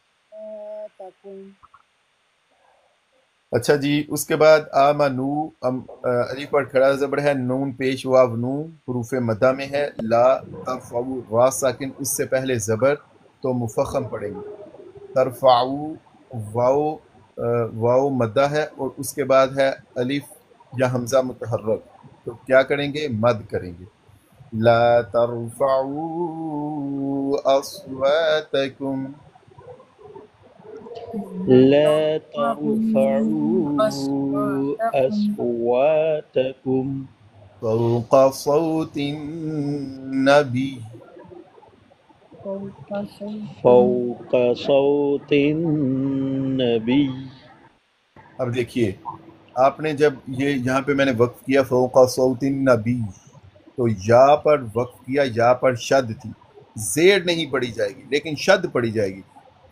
اچھا جی اس کے بعد آمنو الف پر کھڑا زبر ہے نون پیش واو نو حروف مدہ میں ہے. لا ترفعو را ساکن اس سے پہلے زبر تو مفخم پڑیں گے. ترفعو واو مدہ ہے اور اس کے بعد ہے الف یا حمزہ متحرک تو کیا کریں گے؟ مد کریں گے. لا ترفعو اصواتکم لا ترفعوا أصواتكم فوق صوت النبی. فوق صوت النبي. اب دیکھیے آپ نے جب یہاں پہ میں نے وقف کیا فوق صوت النبی تو یا پر وقف کیا. یا پر شد تھی. زیر نہیں پڑی جائے گی لیکن شد پڑی جائے گی.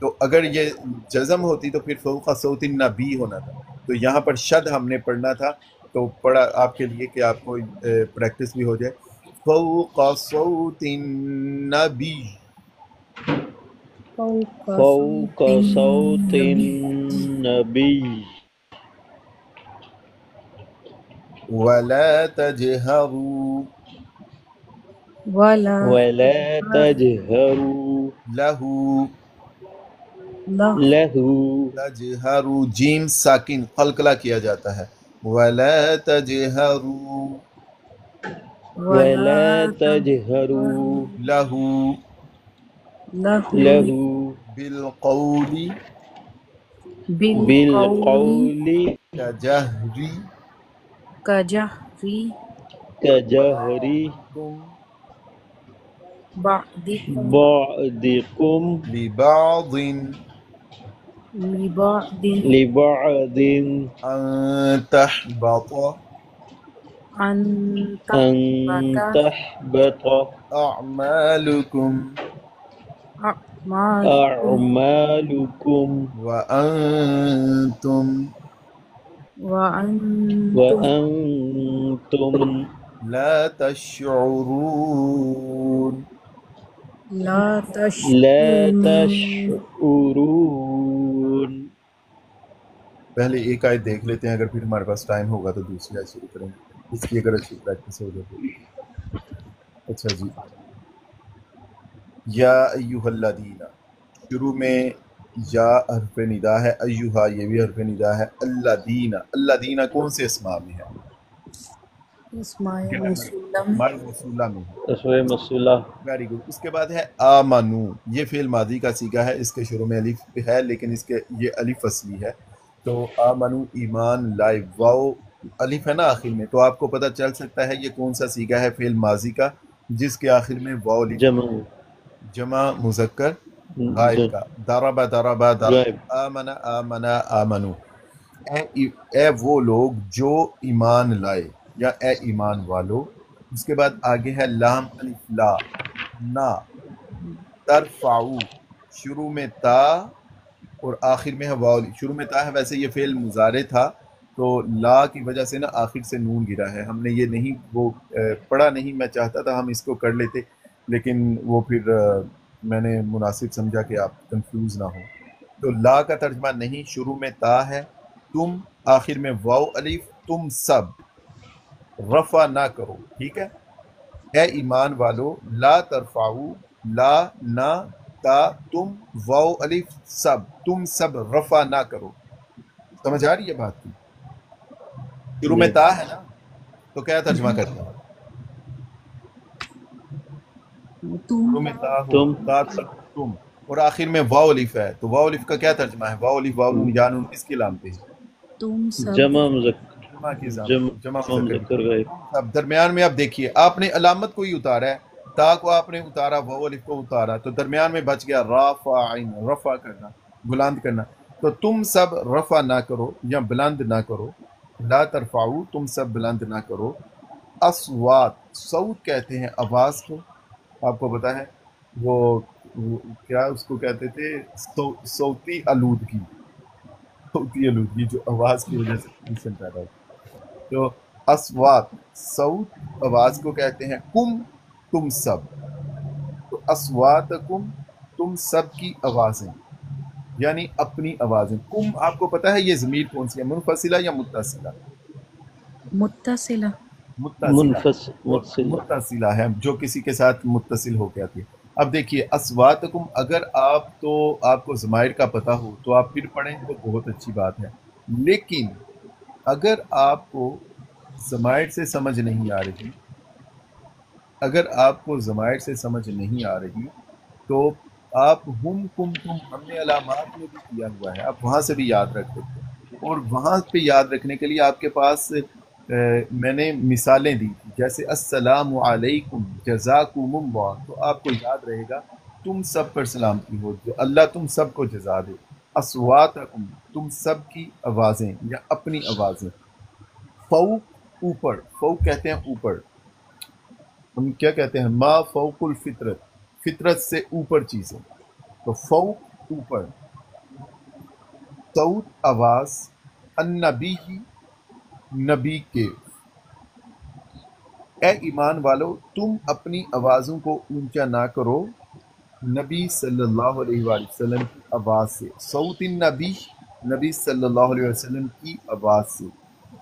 تو اگر یہ جزم ہوتی تو پھر فوق صوت النبی ہونا تھا. تو یہاں پر شد ہم نے پڑھنا تھا. تو پڑھا آپ کے لیے کہ آپ کو پریکٹس بھی ہو جائے. فوق صوت النبی. فوق صوت النبي ولا تجهروا ولا تجهروا له له تجهروا جیم ساکن قلقلہ کیا جاتا ہے. ولا تجهروا ولا تجهروا له له بالقول بالقول كجهر كجهركم بعضكم لبعض لبعض أن تحبط أن تحبط أعمالكم أعمالكم وأنتم وأنتم لا تشعرون. لا تشعرون. پہلے ایک آیت دیکھ لیتے ہیں اگر پھر ہمارے پاس ٹائم ہوگا تو دوسری آیت شروع کریں گے. اس کی اگر اچھی پریکٹس ہو جائے. اچھا جی یا ایھا الذین شروع میں یا حرف ندا ہے، ایہا یہ بھی حرف ندا ہے، الذین، الذین کون سے اسماء میں ہے؟ اسماعیل مسلم اسماء موصولہ میں ہے۔ اسماء موصولہ ویری گڈ۔ اس کے بعد ہے آمنو، یہ فعل ماضی کا صیغہ ہے، اس کے شروع میں الف ہے لیکن اس کے یہ الف اصلی ہے، تو آمنو ایمان لائے، واو الف ہے نا آخر میں، تو آپ کو پتہ چل سکتا ہے یہ کون سا صیغہ ہے فعل ماضی کا جس کے آخر میں واو الف، جمع جمع مذکر غائب کا، ضرب ضرب ضرب، غائب آمن آمن آمنو، اے وہ لوگ جو ایمان لائے یا اے ایمان والو۔ اس کے بعد آگے ہے لام الف لا، نا، ترفعو، شروع میں تا اور آخر میں ہے واو، شروع میں تا ہے، ویسے یہ فعل مضارع تھا تو لا کی وجہ سے نا آخر سے نون گرا ہے، ہم نے یہ نہیں وہ پڑھا نہیں، میں چاہتا تھا ہم اس کو کر لیتے لیکن وہ پھر میں نے مناسب سمجھا کہ آپ کنفیوز نہ ہوں، تو لا کا ترجمہ نہیں، شروع میں تا ہے، تم آخر میں واو الف، تم سب رفع نہ کرو، ٹھیک ہے، اے ایمان والو، لا ترفعو، لا نہ، تا تم، واو الف سب، تم سب رفع نہ کرو، سمجھ آ رہی ہے بات کی؟ شروع میں جی تا ہے نا تو کیا ترجمہ کرتا ہے؟ تم شروع میں تا ہو، تم تا تک تم، اور آخر میں واو الف ہے، تو واو الف کا کیا ترجمہ ہے؟ واو الف واو نون یا نون کس کی علامت ہے؟ تم سب جمع مذکر جمع کی علامت، جمع جمع مذکر کی۔ مذکر غائب اب درمیان میں اب دیکھیے آپ نے علامت کو ہی اتارا ہے، تا کو آپ نے اتارا، واو الف کو اتارا، تو درمیان میں بچ گیا رافعین، رفع کرنا، بلند کرنا، تو تم سب رفع نہ کرو یا بلند نہ کرو، لا ترفعو، تم سب بلند نہ کرو، اصوات، صوت کہتے ہیں آواز کو، آپ کو پتا ہے وہ کیا اس کو کہتے تھے، صوتی آلودگی، صوتی آلودگی جو آواز کی وجہ سے پولوشن پیدا ہوتا ہے، تو اصوات صوت آواز کو کہتے ہیں، کم تم سب، تو اصواتکم تم سب کی آوازیں، یعنی اپنی آوازیں، کم آپ کو پتا ہے یہ ضمیر کون سی ہے، منفصلہ یا متصلہ؟ متصلہ متصلہ، متصلہ متصلہ ہے جو کسی کے ساتھ متصل ہو کے آتی ہے۔ اب دیکھیے اصواتکم، اگر آپ کو ضمائر کا پتہ ہو تو آپ پھر پڑھیں تو بہت اچھی بات ہے، لیکن اگر آپ کو ضمائر سے سمجھ نہیں آ رہی، اگر آپ کو ضمائر سے سمجھ نہیں آ رہی تو آپ ہم کم تم، ہم نے علامات میں بھی کیا ہوا ہے، آپ وہاں سے بھی یاد رکھ سکتے ہیں، اور وہاں پہ یاد رکھنے کے لیے آپ کے پاس میں نے مثالیں دی تھی، جیسے السلام علیکم جزاکم اللہ، تو آپ کو یاد رہے گا تم سب پر سلامتی ہو، جو اللہ تم سب کو جزا دے، اصواتکم تم سب کی آوازیں یا اپنی آوازیں، فوق اوپر، فوق کہتے ہیں اوپر، ہم کیا کہتے ہیں ما فوق الفطرت، فطرت سے اوپر چیزیں، تو فوق اوپر، صوت آواز، النبی نبی کے، اے ایمان والو تم اپنی آوازوں کو اونچا نہ کرو نبی صلی اللہ علیہ وآلہ وسلم کی آواز سے، صوت النبی، نبی صلی اللہ علیہ وسلم کی آواز سے،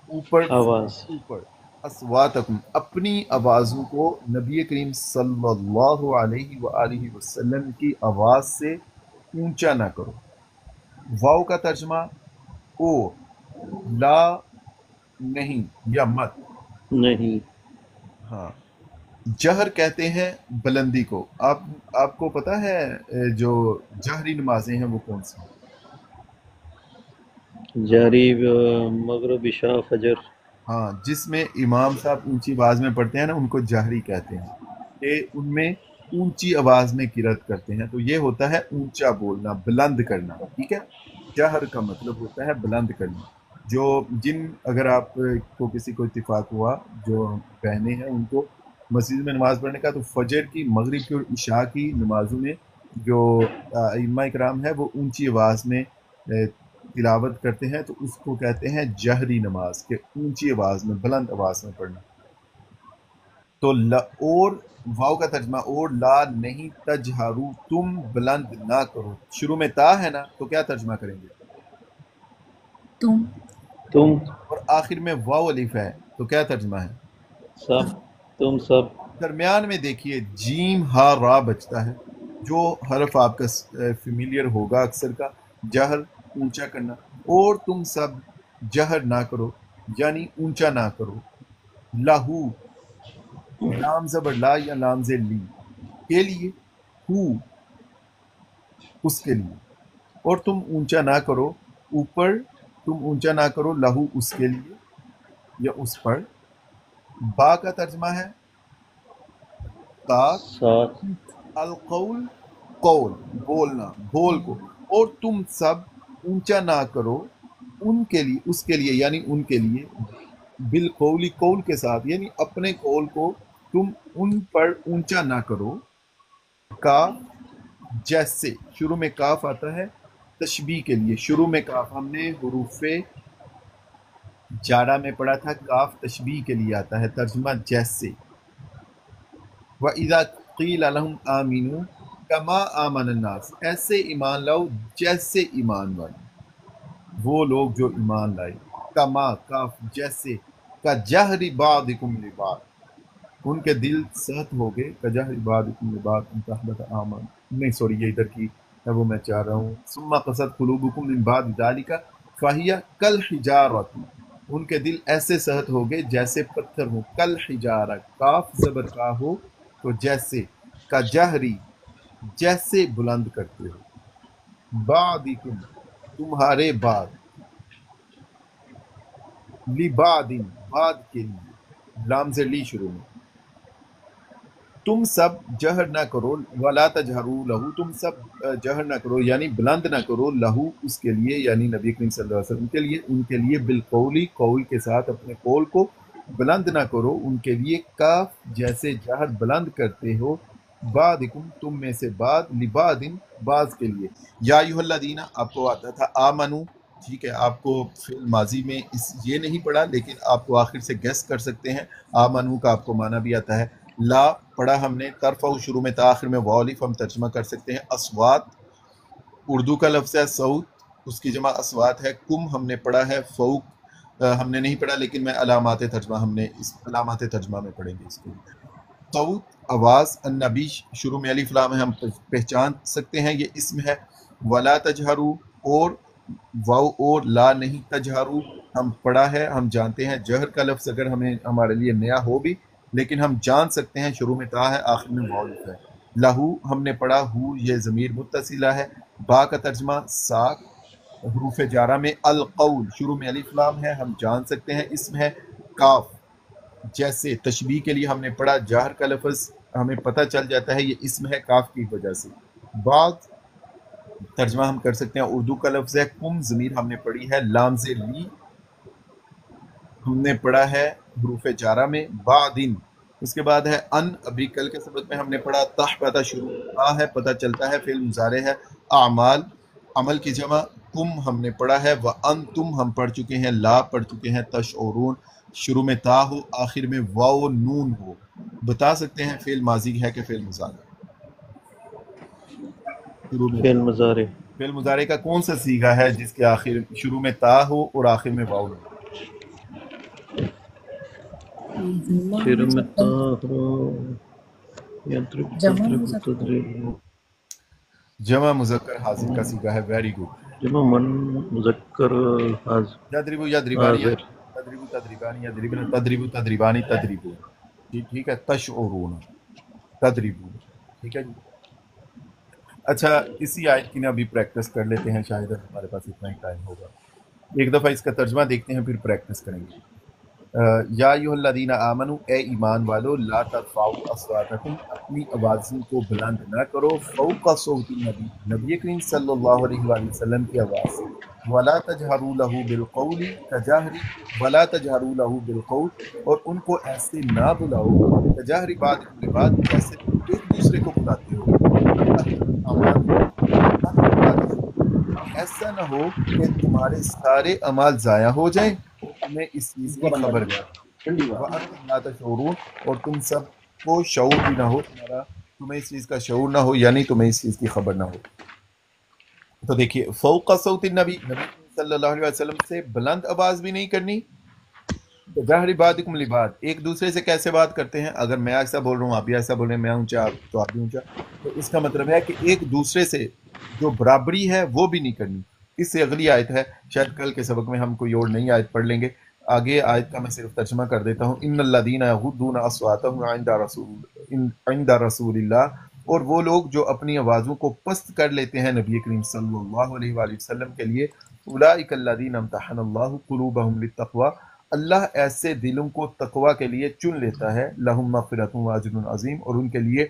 اوپر آواز اوپر، اصواتکم اپنی آوازوں کو نبی کریم صلی اللہ علیہ وآلہ وسلم کی آواز سے اونچا نہ کرو، واو کا ترجمہ او، لا نہیں یا مت، نہیں ہاں، جہر کہتے ہیں بلندی کو، آپ کو پتہ ہے جو جہری نمازیں ہیں وہ کون سی ہیں؟ جہری مغرب عشاء فجر ہاں، جس میں امام صاحب اونچی آواز میں پڑھتے ہیں نا ان کو جہری کہتے ہیں، کہ ان میں اونچی آواز میں قرات کرتے ہیں، تو یہ ہوتا ہے اونچا بولنا، بلند کرنا، ٹھیک ہے، جہر کا مطلب ہوتا ہے بلند کرنا، اگر آپ کو کسی کو اتفاق ہوا جو بہنیں ہیں ان کو مسجد میں نماز پڑھنے کا، تو فجر کی، مغرب کی اور عشاء کی نمازوں میں جو ائمہ کرام ہے وہ اونچی آواز میں تلاوت کرتے ہیں، تو اس کو کہتے ہیں جہری نماز، کہ اونچی آواز میں، بلند آواز میں پڑھنا، تو اور واو کا ترجمہ اور، لا نہیں، تجہرو تم بلند نہ کرو، شروع میں تا ہے نا تو کیا ترجمہ کریں گے؟ تم تم اور آخر میں واو الف ہے تو کیا ترجمہ ہے؟ سب تم سب درمیان میں دیکھیے جیم ہا را بچتا ہے، جو حرف آپ کا فیملیئر ہوگا اکثر کا، جہر اونچا کرنا، اور تم سب جہر نہ کرو یعنی اونچا نہ کرو، لہو لام زبر لا یا لام زیر لی کے لیے، ہو اس کے لیے، اور تم اونچا نہ کرو، اوپر تم اونچا نہ کرو، لہو اس کے لیے یا اس پر۔ با کا ترجمہ ہے ساتھ، ساتھ القول قول بولنا، بول کو، اور تم سب اونچا نہ کرو ان کے لیے، اس کے لیے یعنی ان کے لیے، بالقولی قول کے ساتھ، یعنی اپنے قول کو تم ان پر اونچا نہ کرو، کاف جیسے، شروع میں کاف آتا ہے تشبیہ کے لیے، شروع میں کاف ہم نے حروف جارہ میں پڑھا تھا، کاف تشبیہ کے لیے آتا ہے، ترجمہ جیسے۔ وَإِذَا قِيلَ لَهُمْ آمِنُوا كَمَا آمَنَ النَّاسِ، ایسے ایمان لاؤ جیسے ایمان والے وہ لوگ جو ایمان لائے، کما کاف جیسے، کا جہری بعضکم لبعض، ان کے دل سخت ہو گئے، کا جہری بعضکم لبعض ان تحبط اعمال، نہیں سوری یہ ادھر کی ہے وہ میں چاہ رہا ہوں، ثم قست قلوبکم من بعد ذلک فہی کالحجارۃ، ان کے دل ایسے سخت ہو گئے جیسے پتھر ہو، کالحجارہ کاف زبر کا ہو تو جیسے، کا جہری جیسے بلند کرتے ہو، بعدکم تمہارے بعد، لبعد بعد کے لیے، لام سے لی شروع میں، تم سب جہر نہ کرو، ولا تجہروا لہو، تم سب جہر نہ کرو یعنی بلند نہ کرو، لہو اس کے لیے یعنی نبی کریم صلی اللہ علیہ وسلم کے لیے، ان کے لیے بالقولی قول کے ساتھ اپنے قول کو بلند نہ کرو ان کے لیے، کاف جیسے جہر بلند کرتے ہو، بعدکم تم میں سے بعد، لبعد بعض کے لیے۔ یا ایھا الذین آپ کو آتا تھا آمنو، ٹھیک ہے، آپ کو فعل ماضی میں یہ نہیں پڑھا لیکن آپ کو آخر سے گیس کر سکتے ہیں، آمنو کا آپ کو معنی بھی آتا ہے۔ لا پڑھا ہم نے، ترفع شروع میں تاخر میں واو الف، ہم ترجمہ کر سکتے ہیں اصوات، اردو کا لفظ ہے صوت، اس کی جمع اصوات ہے۔ کم ہم نے پڑھا ہے فوق، ہم نے نہیں پڑھا لیکن میں علامات ترجمہ ہم نے اس علامات ترجمہ میں پڑھیں گے اس کو۔ صوت آواز، النبی شروع میں الف لام ہے، ہم پہچان سکتے ہیں یہ اسم ہے۔ ولا تجہروا، اور واو اور لا نہیں، تجہروا ہم پڑھا ہے، ہم جانتے ہیں جہر کا لفظ اگر ہمیں ہمارے لیے نیا ہو بھی لیکن ہم جان سکتے ہیں شروع میں تا ہے آخر میں واو الف ہے۔ لہو ہم نے پڑھا ہو، یہ ضمیر متصلہ ہے۔ با کا ترجمہ ساتھ، حروف جارہ میں، القول شروع میں الف لام ہے، ہم جان سکتے ہیں اسم ہے۔ کاف جیسے تشبیہ کے لیے ہم نے پڑھا، جہر کا لفظ ہمیں پتہ چل جاتا ہے یہ اسم ہے کاف کی وجہ سے۔ بعض ترجمہ ہم کر سکتے ہیں اردو کا لفظ ہے کم، ضمیر ہم نے پڑھی ہے لام سے لی، ہم نے پڑھا ہے حروف جارہ میں، بعدن اس کے بعد ہے ان، ابھی کل کے سبق میں ہم نے پڑھا تح پتہ شروع ہے، پتہ چلتا ہے فعل مضارع ہے۔ اعمال عمل کی جمع، کم ہم نے پڑھا ہے، وانتم ہم پڑھ چکے ہیں، لا پڑھ چکے ہیں، تشعرون شروع میں تا ہو آخر میں واو نون ہو، بتا سکتے ہیں فعل ماضی ہے کہ فعل مضارع، شروع میں فعل مضارع فعل مضارع کا کون سا صیغہ ہے جس کے آخر شروع میں تا ہو اور آخر میں واو نون؟ شروع میں جمع طاہر یضرب جمع تضرب مذکر تضرب، جمع مذکر حاضر کا صیغہ ہے، ویری گڈ۔ جمع من مذکر حاضر، یضربو یضربانی، تضربو تضربانی، یضربن تضربو تضربانی، تضربون، ٹھیک ہے، تشعرون تضربون، ٹھیک ہے جی۔ اچھا اسی آیت کی نا ابھی پریکٹس کر لیتے ہیں، شاید ہمارے پاس اتنا ہی ٹائم ہوگا، ایک دفعہ اس کا ترجمہ دیکھتے ہیں پھر پریکٹس کریں گے۔ یا ایھا الذین آمنوا، اے ایمان والو، لا ترفعوا اصواتکم، اپنی آوازوں کو بلند نہ کرو، فوق صوت النبی، نبی کریم صلی اللہ علیہ وآلہ وسلم کی آواز سے، ولا تجہروا لہ بالقول کجہر، ولا تجہروا لہ بالقول، اور ان کو ایسے نہ بلاؤ، کجہر بعضکم لبعض، جیسے تم ایک دوسرے کو بلاتے ہو، ایسا نہ ہو کہ تمہارے سارے اعمال ضائع ہو جائیں، تمہیں اس چیز کی خبر نہ ہو، وَأَنْتُمْ لَا تَشْعُرُونَ، اور تم سب کو شعور بھی نہ ہو، تمہیں اس چیز کا شعور نہ ہو، یعنی تمہیں اس چیز کی خبر نہ ہو۔ تو دیکھیے فوق صوت النبی، نبی صلی اللہ علیہ وسلم سے بلند آواز بھی نہیں کرنی، ظاہر بعضکم لبعض، ایک دوسرے سے کیسے بات کرتے ہیں، اگر میں ایسا بول رہا ہوں آپ بھی ایسا بول رہے ہیں، میں اونچا تو آپ بھی اونچا، تو اس کا مطلب ہے کہ ایک دوسرے سے جو برابری ہے وہ بھی نہیں کرنی. اس سے اگلی آیت ہے، شاید کل کے سبق میں ہم کوئی اور نئی آیت پڑھ لیں گے. آگے آیت کا میں صرف ترجمہ کر دیتا ہوں. ان الذین یغضون اصواتهم عند رسول اللہ، اور وہ لوگ جو اپنی آوازوں کو پست کر لیتے ہیں نبی کریم صلی اللہ علیہ وآلہ وسلم کے لیے. اولئک الذین امتحن اللہ قلوبهم للتقوی، اللہ ایسے دلوں کو تقوی کے لیے چن لیتا ہے. لہم مغفرۃ واجر عظیم، اور ان کے لیے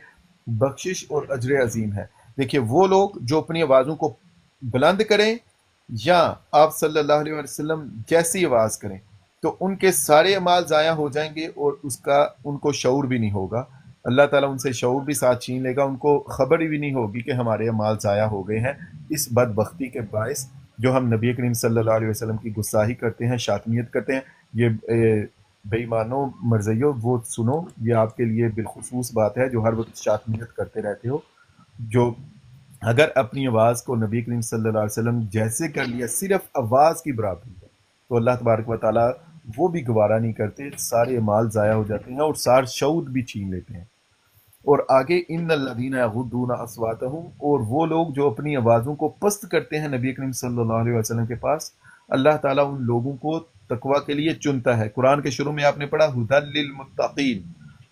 بخشش اور اجر عظیم ہے. دیکھیے وہ لوگ جو اپنی آوازوں کو بلند کریں یا آپ صلی اللہ علیہ وسلم جیسی آواز کریں تو ان کے سارے اعمال ضائع ہو جائیں گے اور اس کا ان کو شعور بھی نہیں ہوگا. اللہ تعالیٰ ان سے شعور بھی ساتھ چھین لے گا، ان کو خبر بھی نہیں ہوگی کہ ہمارے اعمال ضائع ہو گئے ہیں اس بدبختی کے باعث جو ہم نبی کریم صلی اللہ علیہ وسلم کی گستاخی کرتے ہیں، شاتمیت کرتے ہیں. یہ بے ایمانو مرزیو وہ سنو، یہ آپ کے لیے بالخصوص بات ہے جو ہر وقت شاتمیت کرتے رہتے ہو. جو اگر اپنی آواز کو نبی کریم صلی اللہ علیہ وسلم جیسے کر لیا، صرف آواز کی برابری ہے، تو اللہ تبارک و تعالیٰ وہ بھی گوارا نہیں کرتے، سارے اعمال ضائع ہو جاتے ہیں اور سار شعور بھی چھین لیتے ہیں. اور آگے ان الذین یغضون اصواتهم، اور وہ لوگ جو اپنی آوازوں کو پست کرتے ہیں نبی کریم صلی اللہ علیہ وسلم کے پاس، اللہ تعالیٰ ان لوگوں کو تقوی کے لیے چنتا ہے. قرآن کے شروع میں آپ نے پڑھا ھدی للمتقین،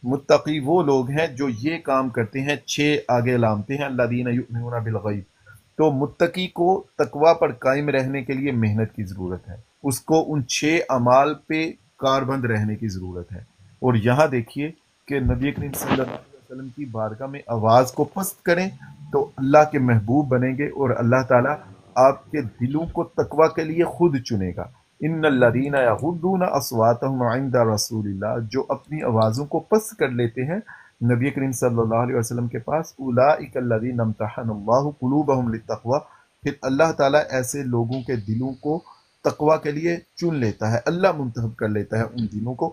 متقی وہ لوگ ہیں جو یہ کام کرتے ہیں. 6 آگے علامتیں ہیں، الذین یؤمنون بالغیب. تو متقی کو تقوی پر قائم رہنے کے لیے محنت کی ضرورت ہے، اس کو ان 6 اعمال پہ کاربند رہنے کی ضرورت ہے. اور یہاں دیکھیے کہ نبی کریم صلی اللہ علیہ وسلم کی بارگاہ میں آواز کو پست کریں تو اللہ کے محبوب بنیں گے اور اللہ تعالیٰ آپ کے دلوں کو تقوی کے لیے خود چنے گا. ان الذین یغضون اصواتهم عند رسول اللہ، جو اپنی آوازوں کو پست کر لیتے ہیں نبی کریم صلی اللہ علیہ وسلم کے پاس. اولئک الذین امتحن اللہ قلوبهم للتقوی، پھر اللہ تعالیٰ ایسے لوگوں کے دلوں کو تقوی کے لیے چن لیتا ہے، اللہ منتخب کر لیتا ہے ان دلوں کو.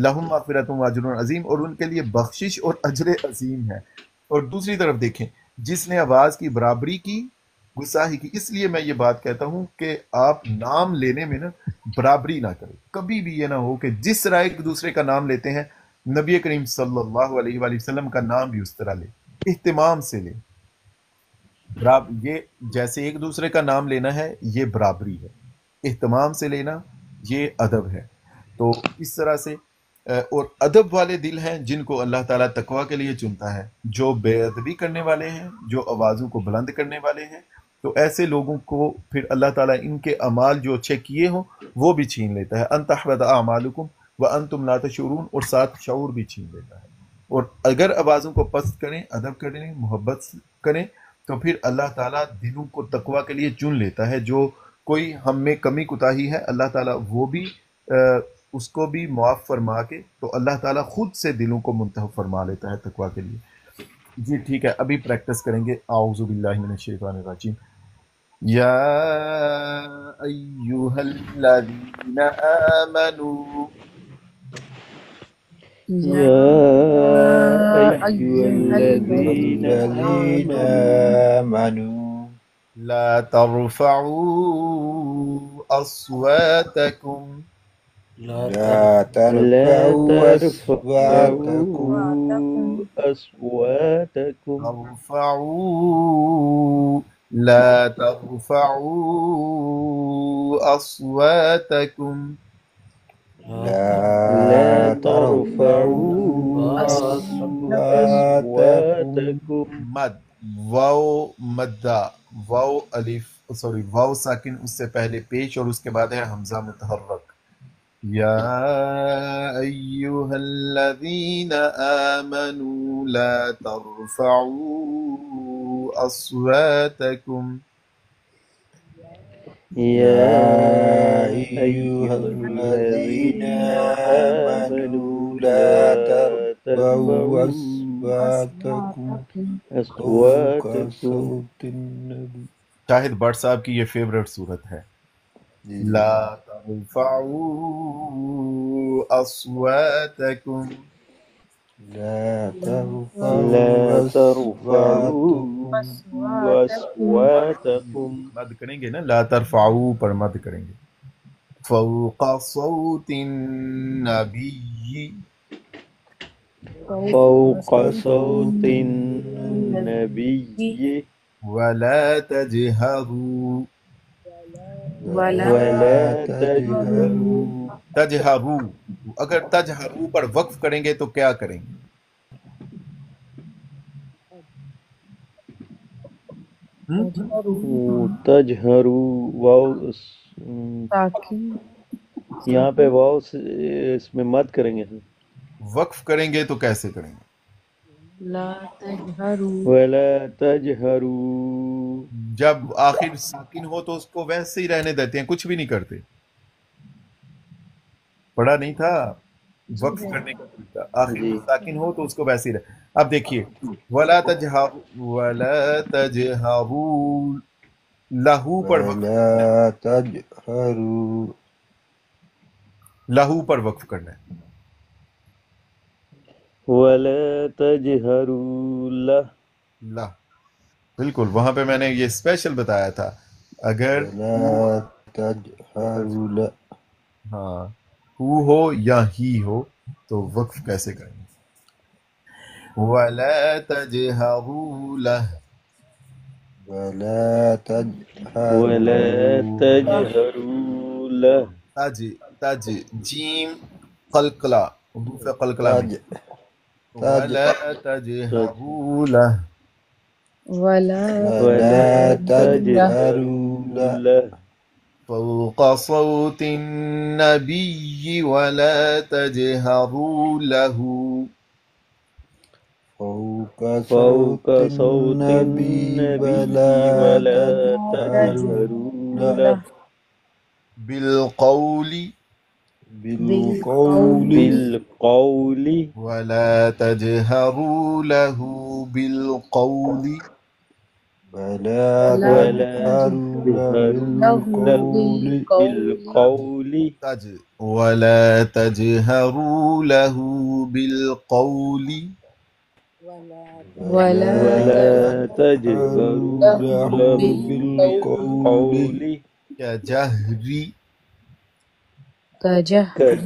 لہم مغفرۃ واجر عظیم، اور ان کے لیے بخشش اور اجر عظیم ہے. اور دوسری طرف دیکھیں، جس نے آواز کی برابری کی، گستاخی کی. اس لیے میں یہ بات کہتا ہوں کہ آپ نام لینے میں نا برابری نہ کریں. کبھی بھی یہ نہ ہو کہ جس طرح ایک دوسرے کا نام لیتے ہیں نبی کریم صلی اللہ علیہ وآلہ وسلم کا نام بھی اس طرح لے، اہتمام سے لے. یہ جیسے ایک دوسرے کا نام لینا ہے یہ برابری ہے، اہتمام سے لینا یہ ادب ہے. تو اس طرح سے اور ادب والے دل ہیں جن کو اللہ تعالیٰ تقوی کے لیے چنتا ہے. جو بے ادبی کرنے والے ہیں، جو آوازوں کو بلند کرنے والے ہیں، تو ایسے لوگوں کو پھر اللہ تعالیٰ ان کے اعمال جو اچھے کیے ہوں وہ بھی چھین لیتا ہے. ان تحبط اعمالکم وانتم لا تشعرون، اور ساتھ شعور بھی چھین لیتا ہے. اور اگر آوازوں کو پست کریں، ادب کریں، محبت کریں، تو پھر اللہ تعالیٰ دلوں کو تقوی کے لیے چن لیتا ہے. جو کوئی ہم میں کمی کوتاہی ہے اللہ تعالیٰ وہ بھی اس کو بھی معاف فرما کے تو اللہ تعالیٰ خود سے دلوں کو منتخب فرما لیتا ہے تقوی کے لیے. جی ٹھیک ہے، ابھی پریکٹس کریں گے. اعوذ باللہ من الشیطان الرجیم. یا ایہا الذین آمنوا، یا ایہا الذین الذین آمنوا لا ترفعوا اصواتکم لا لا ترفعوا ترفعوا أصواتكم لا ترفعوا أصواتكم لا ترفعوا أصواتكم. مد واو مدہ، واو الف سوری واو ساکن اس سے پہلے پیش اور اس کے بعد ہے حمزہ متحرک. یا ایہا الذین آمنوا لا ترفعوا اصواتکم. يا أيها الذين آمنوا لا ترفعوا أصواتكم. شاہد بٹ صاحب کی یہ فیوریٹ صورت ہے. لا ترفعوا اصواتکم لا ترفعوا أصواتكم. مد کریں گے نا، لا ترفعوا پر مد کریں گے. فوق صوت النبی، فوق صوت النبي ولا تجهروا ولا تجهروا تجہرو، اگر تجہرو پر وقف کریں گے تو کیا کریں گے؟ تجہرو واو یہاں پہ واو اس میں مد کریں گے. وقف کریں گے تو کیسے کریں گے؟ ولا تجہروا جب آخر ساکن ہو تو اس کو ویسے ہی رہنے دیتے ہیں، کچھ بھی نہیں کرتے. پڑھا نہیں تھا وقف کرنے کا طریقہ، آخر جی. میں ساکن ہو تو اس کو ویسے ہی رہ. اب دیکھیے ولا تجہروا لہو پر وقف، ولا تجهروا لہو پر وقف کرنا ہے. ولا تجہروا لہ لا بالکل، وہاں پہ میں نے یہ اسپیشل بتایا تھا اگر ولا تجهروا لا ہاں ہو ہو یا ہی ہو تو وقف کیسے کریں گے؟ وَلَا تَجْهَرُوا لَهُ ولا ولا تجهروا تجہروا لہ تج جیم قلقلہ، حروف قلقلہ میں وَلَا تَجْهَرُوا لَهُ ولا تجهروا لا لہ فوق صوت النبي ولا تجهروا له فوق فوق صوت صوت النبي النبي ولا تجهروا لا له بالقول بالقول ولا تجهروا له بالقول ولا ولا تجهروا تجهروا له بالقول ولا تجهروا له بالقول ولا تجهروا له بالقول كجهر كجهر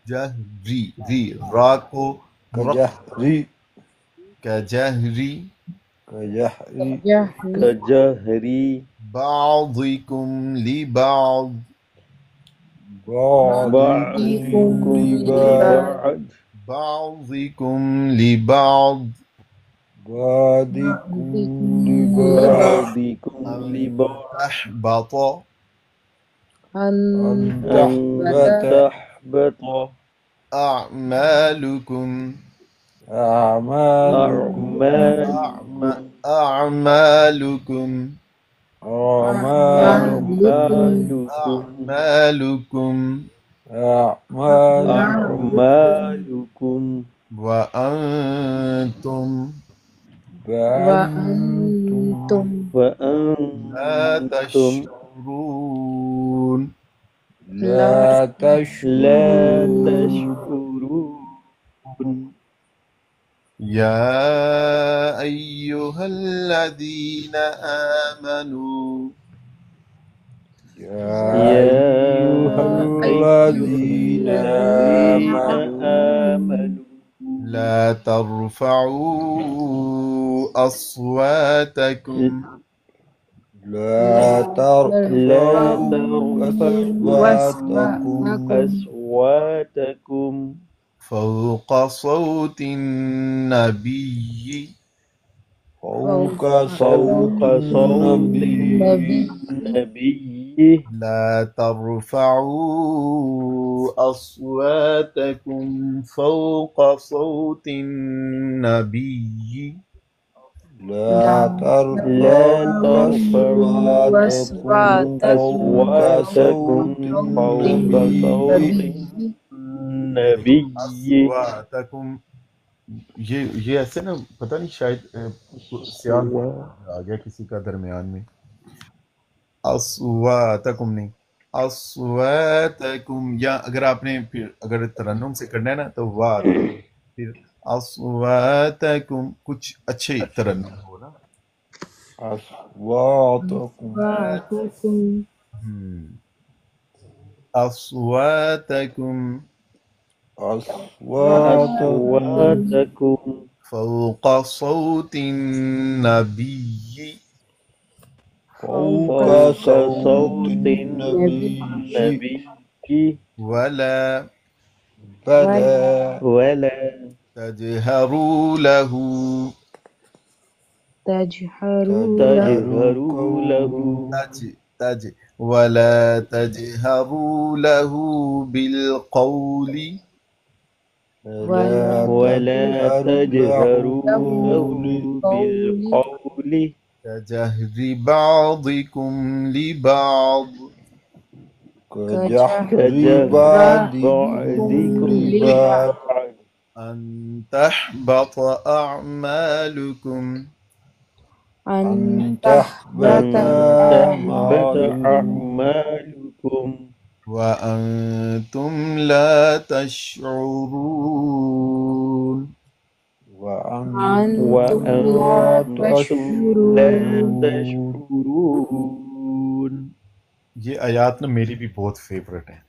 جهري را کو كجهر كجهر بعضكم لبعض بعضكم لبعض بعضكم لبعض بعضكم لبعض تحبط أن تحبط أعمالكم أعمالكم وأنتم لا تشعرون لا تشعرون يا أيها الذين آمنوا يا أيها الذين آمنوا لا ترفعوا أصواتكم أصواتكم فوق صوت النبي فوق صوت النبي لا ترفعوا أصواتكم فوق صوت النبي لا ترفعوا أصواتكم فوق صوت النبي أصواتكم یہ ایسے نا پتہ نہیں شاید سیان آ گیا کسی کا درمیان میں اصواتکم نہیں اصواتکم، یا اگر آپ نے پھر اگر ترنم سے کرنا ہے نا تو وات پھر اصواتکم کچھ اچھے ترنم ہو نا أصواتكم اصواتکم فوق صوت النبي فوق فوق صوت صوت النبي النبي ولا بلى ولا تجهروا له تجهروا له تجهروا له تج ولا تجهروا له بالقول ولا ولا تجهروا له تجهروا له بالقول بالقول كجهر بعضكم لبعض كجهر كجهر بعضكم بعضكم لبعض لبعض أن تحبط أعمالكم أن أن تحبط تحبط أعمالكم أعمالكم وأنتم لا تشعرون وأنتم لا وأنتم لا تشعرون. تشعرون. یہ آیات نا میری بھی بہت فیورٹ ہیں.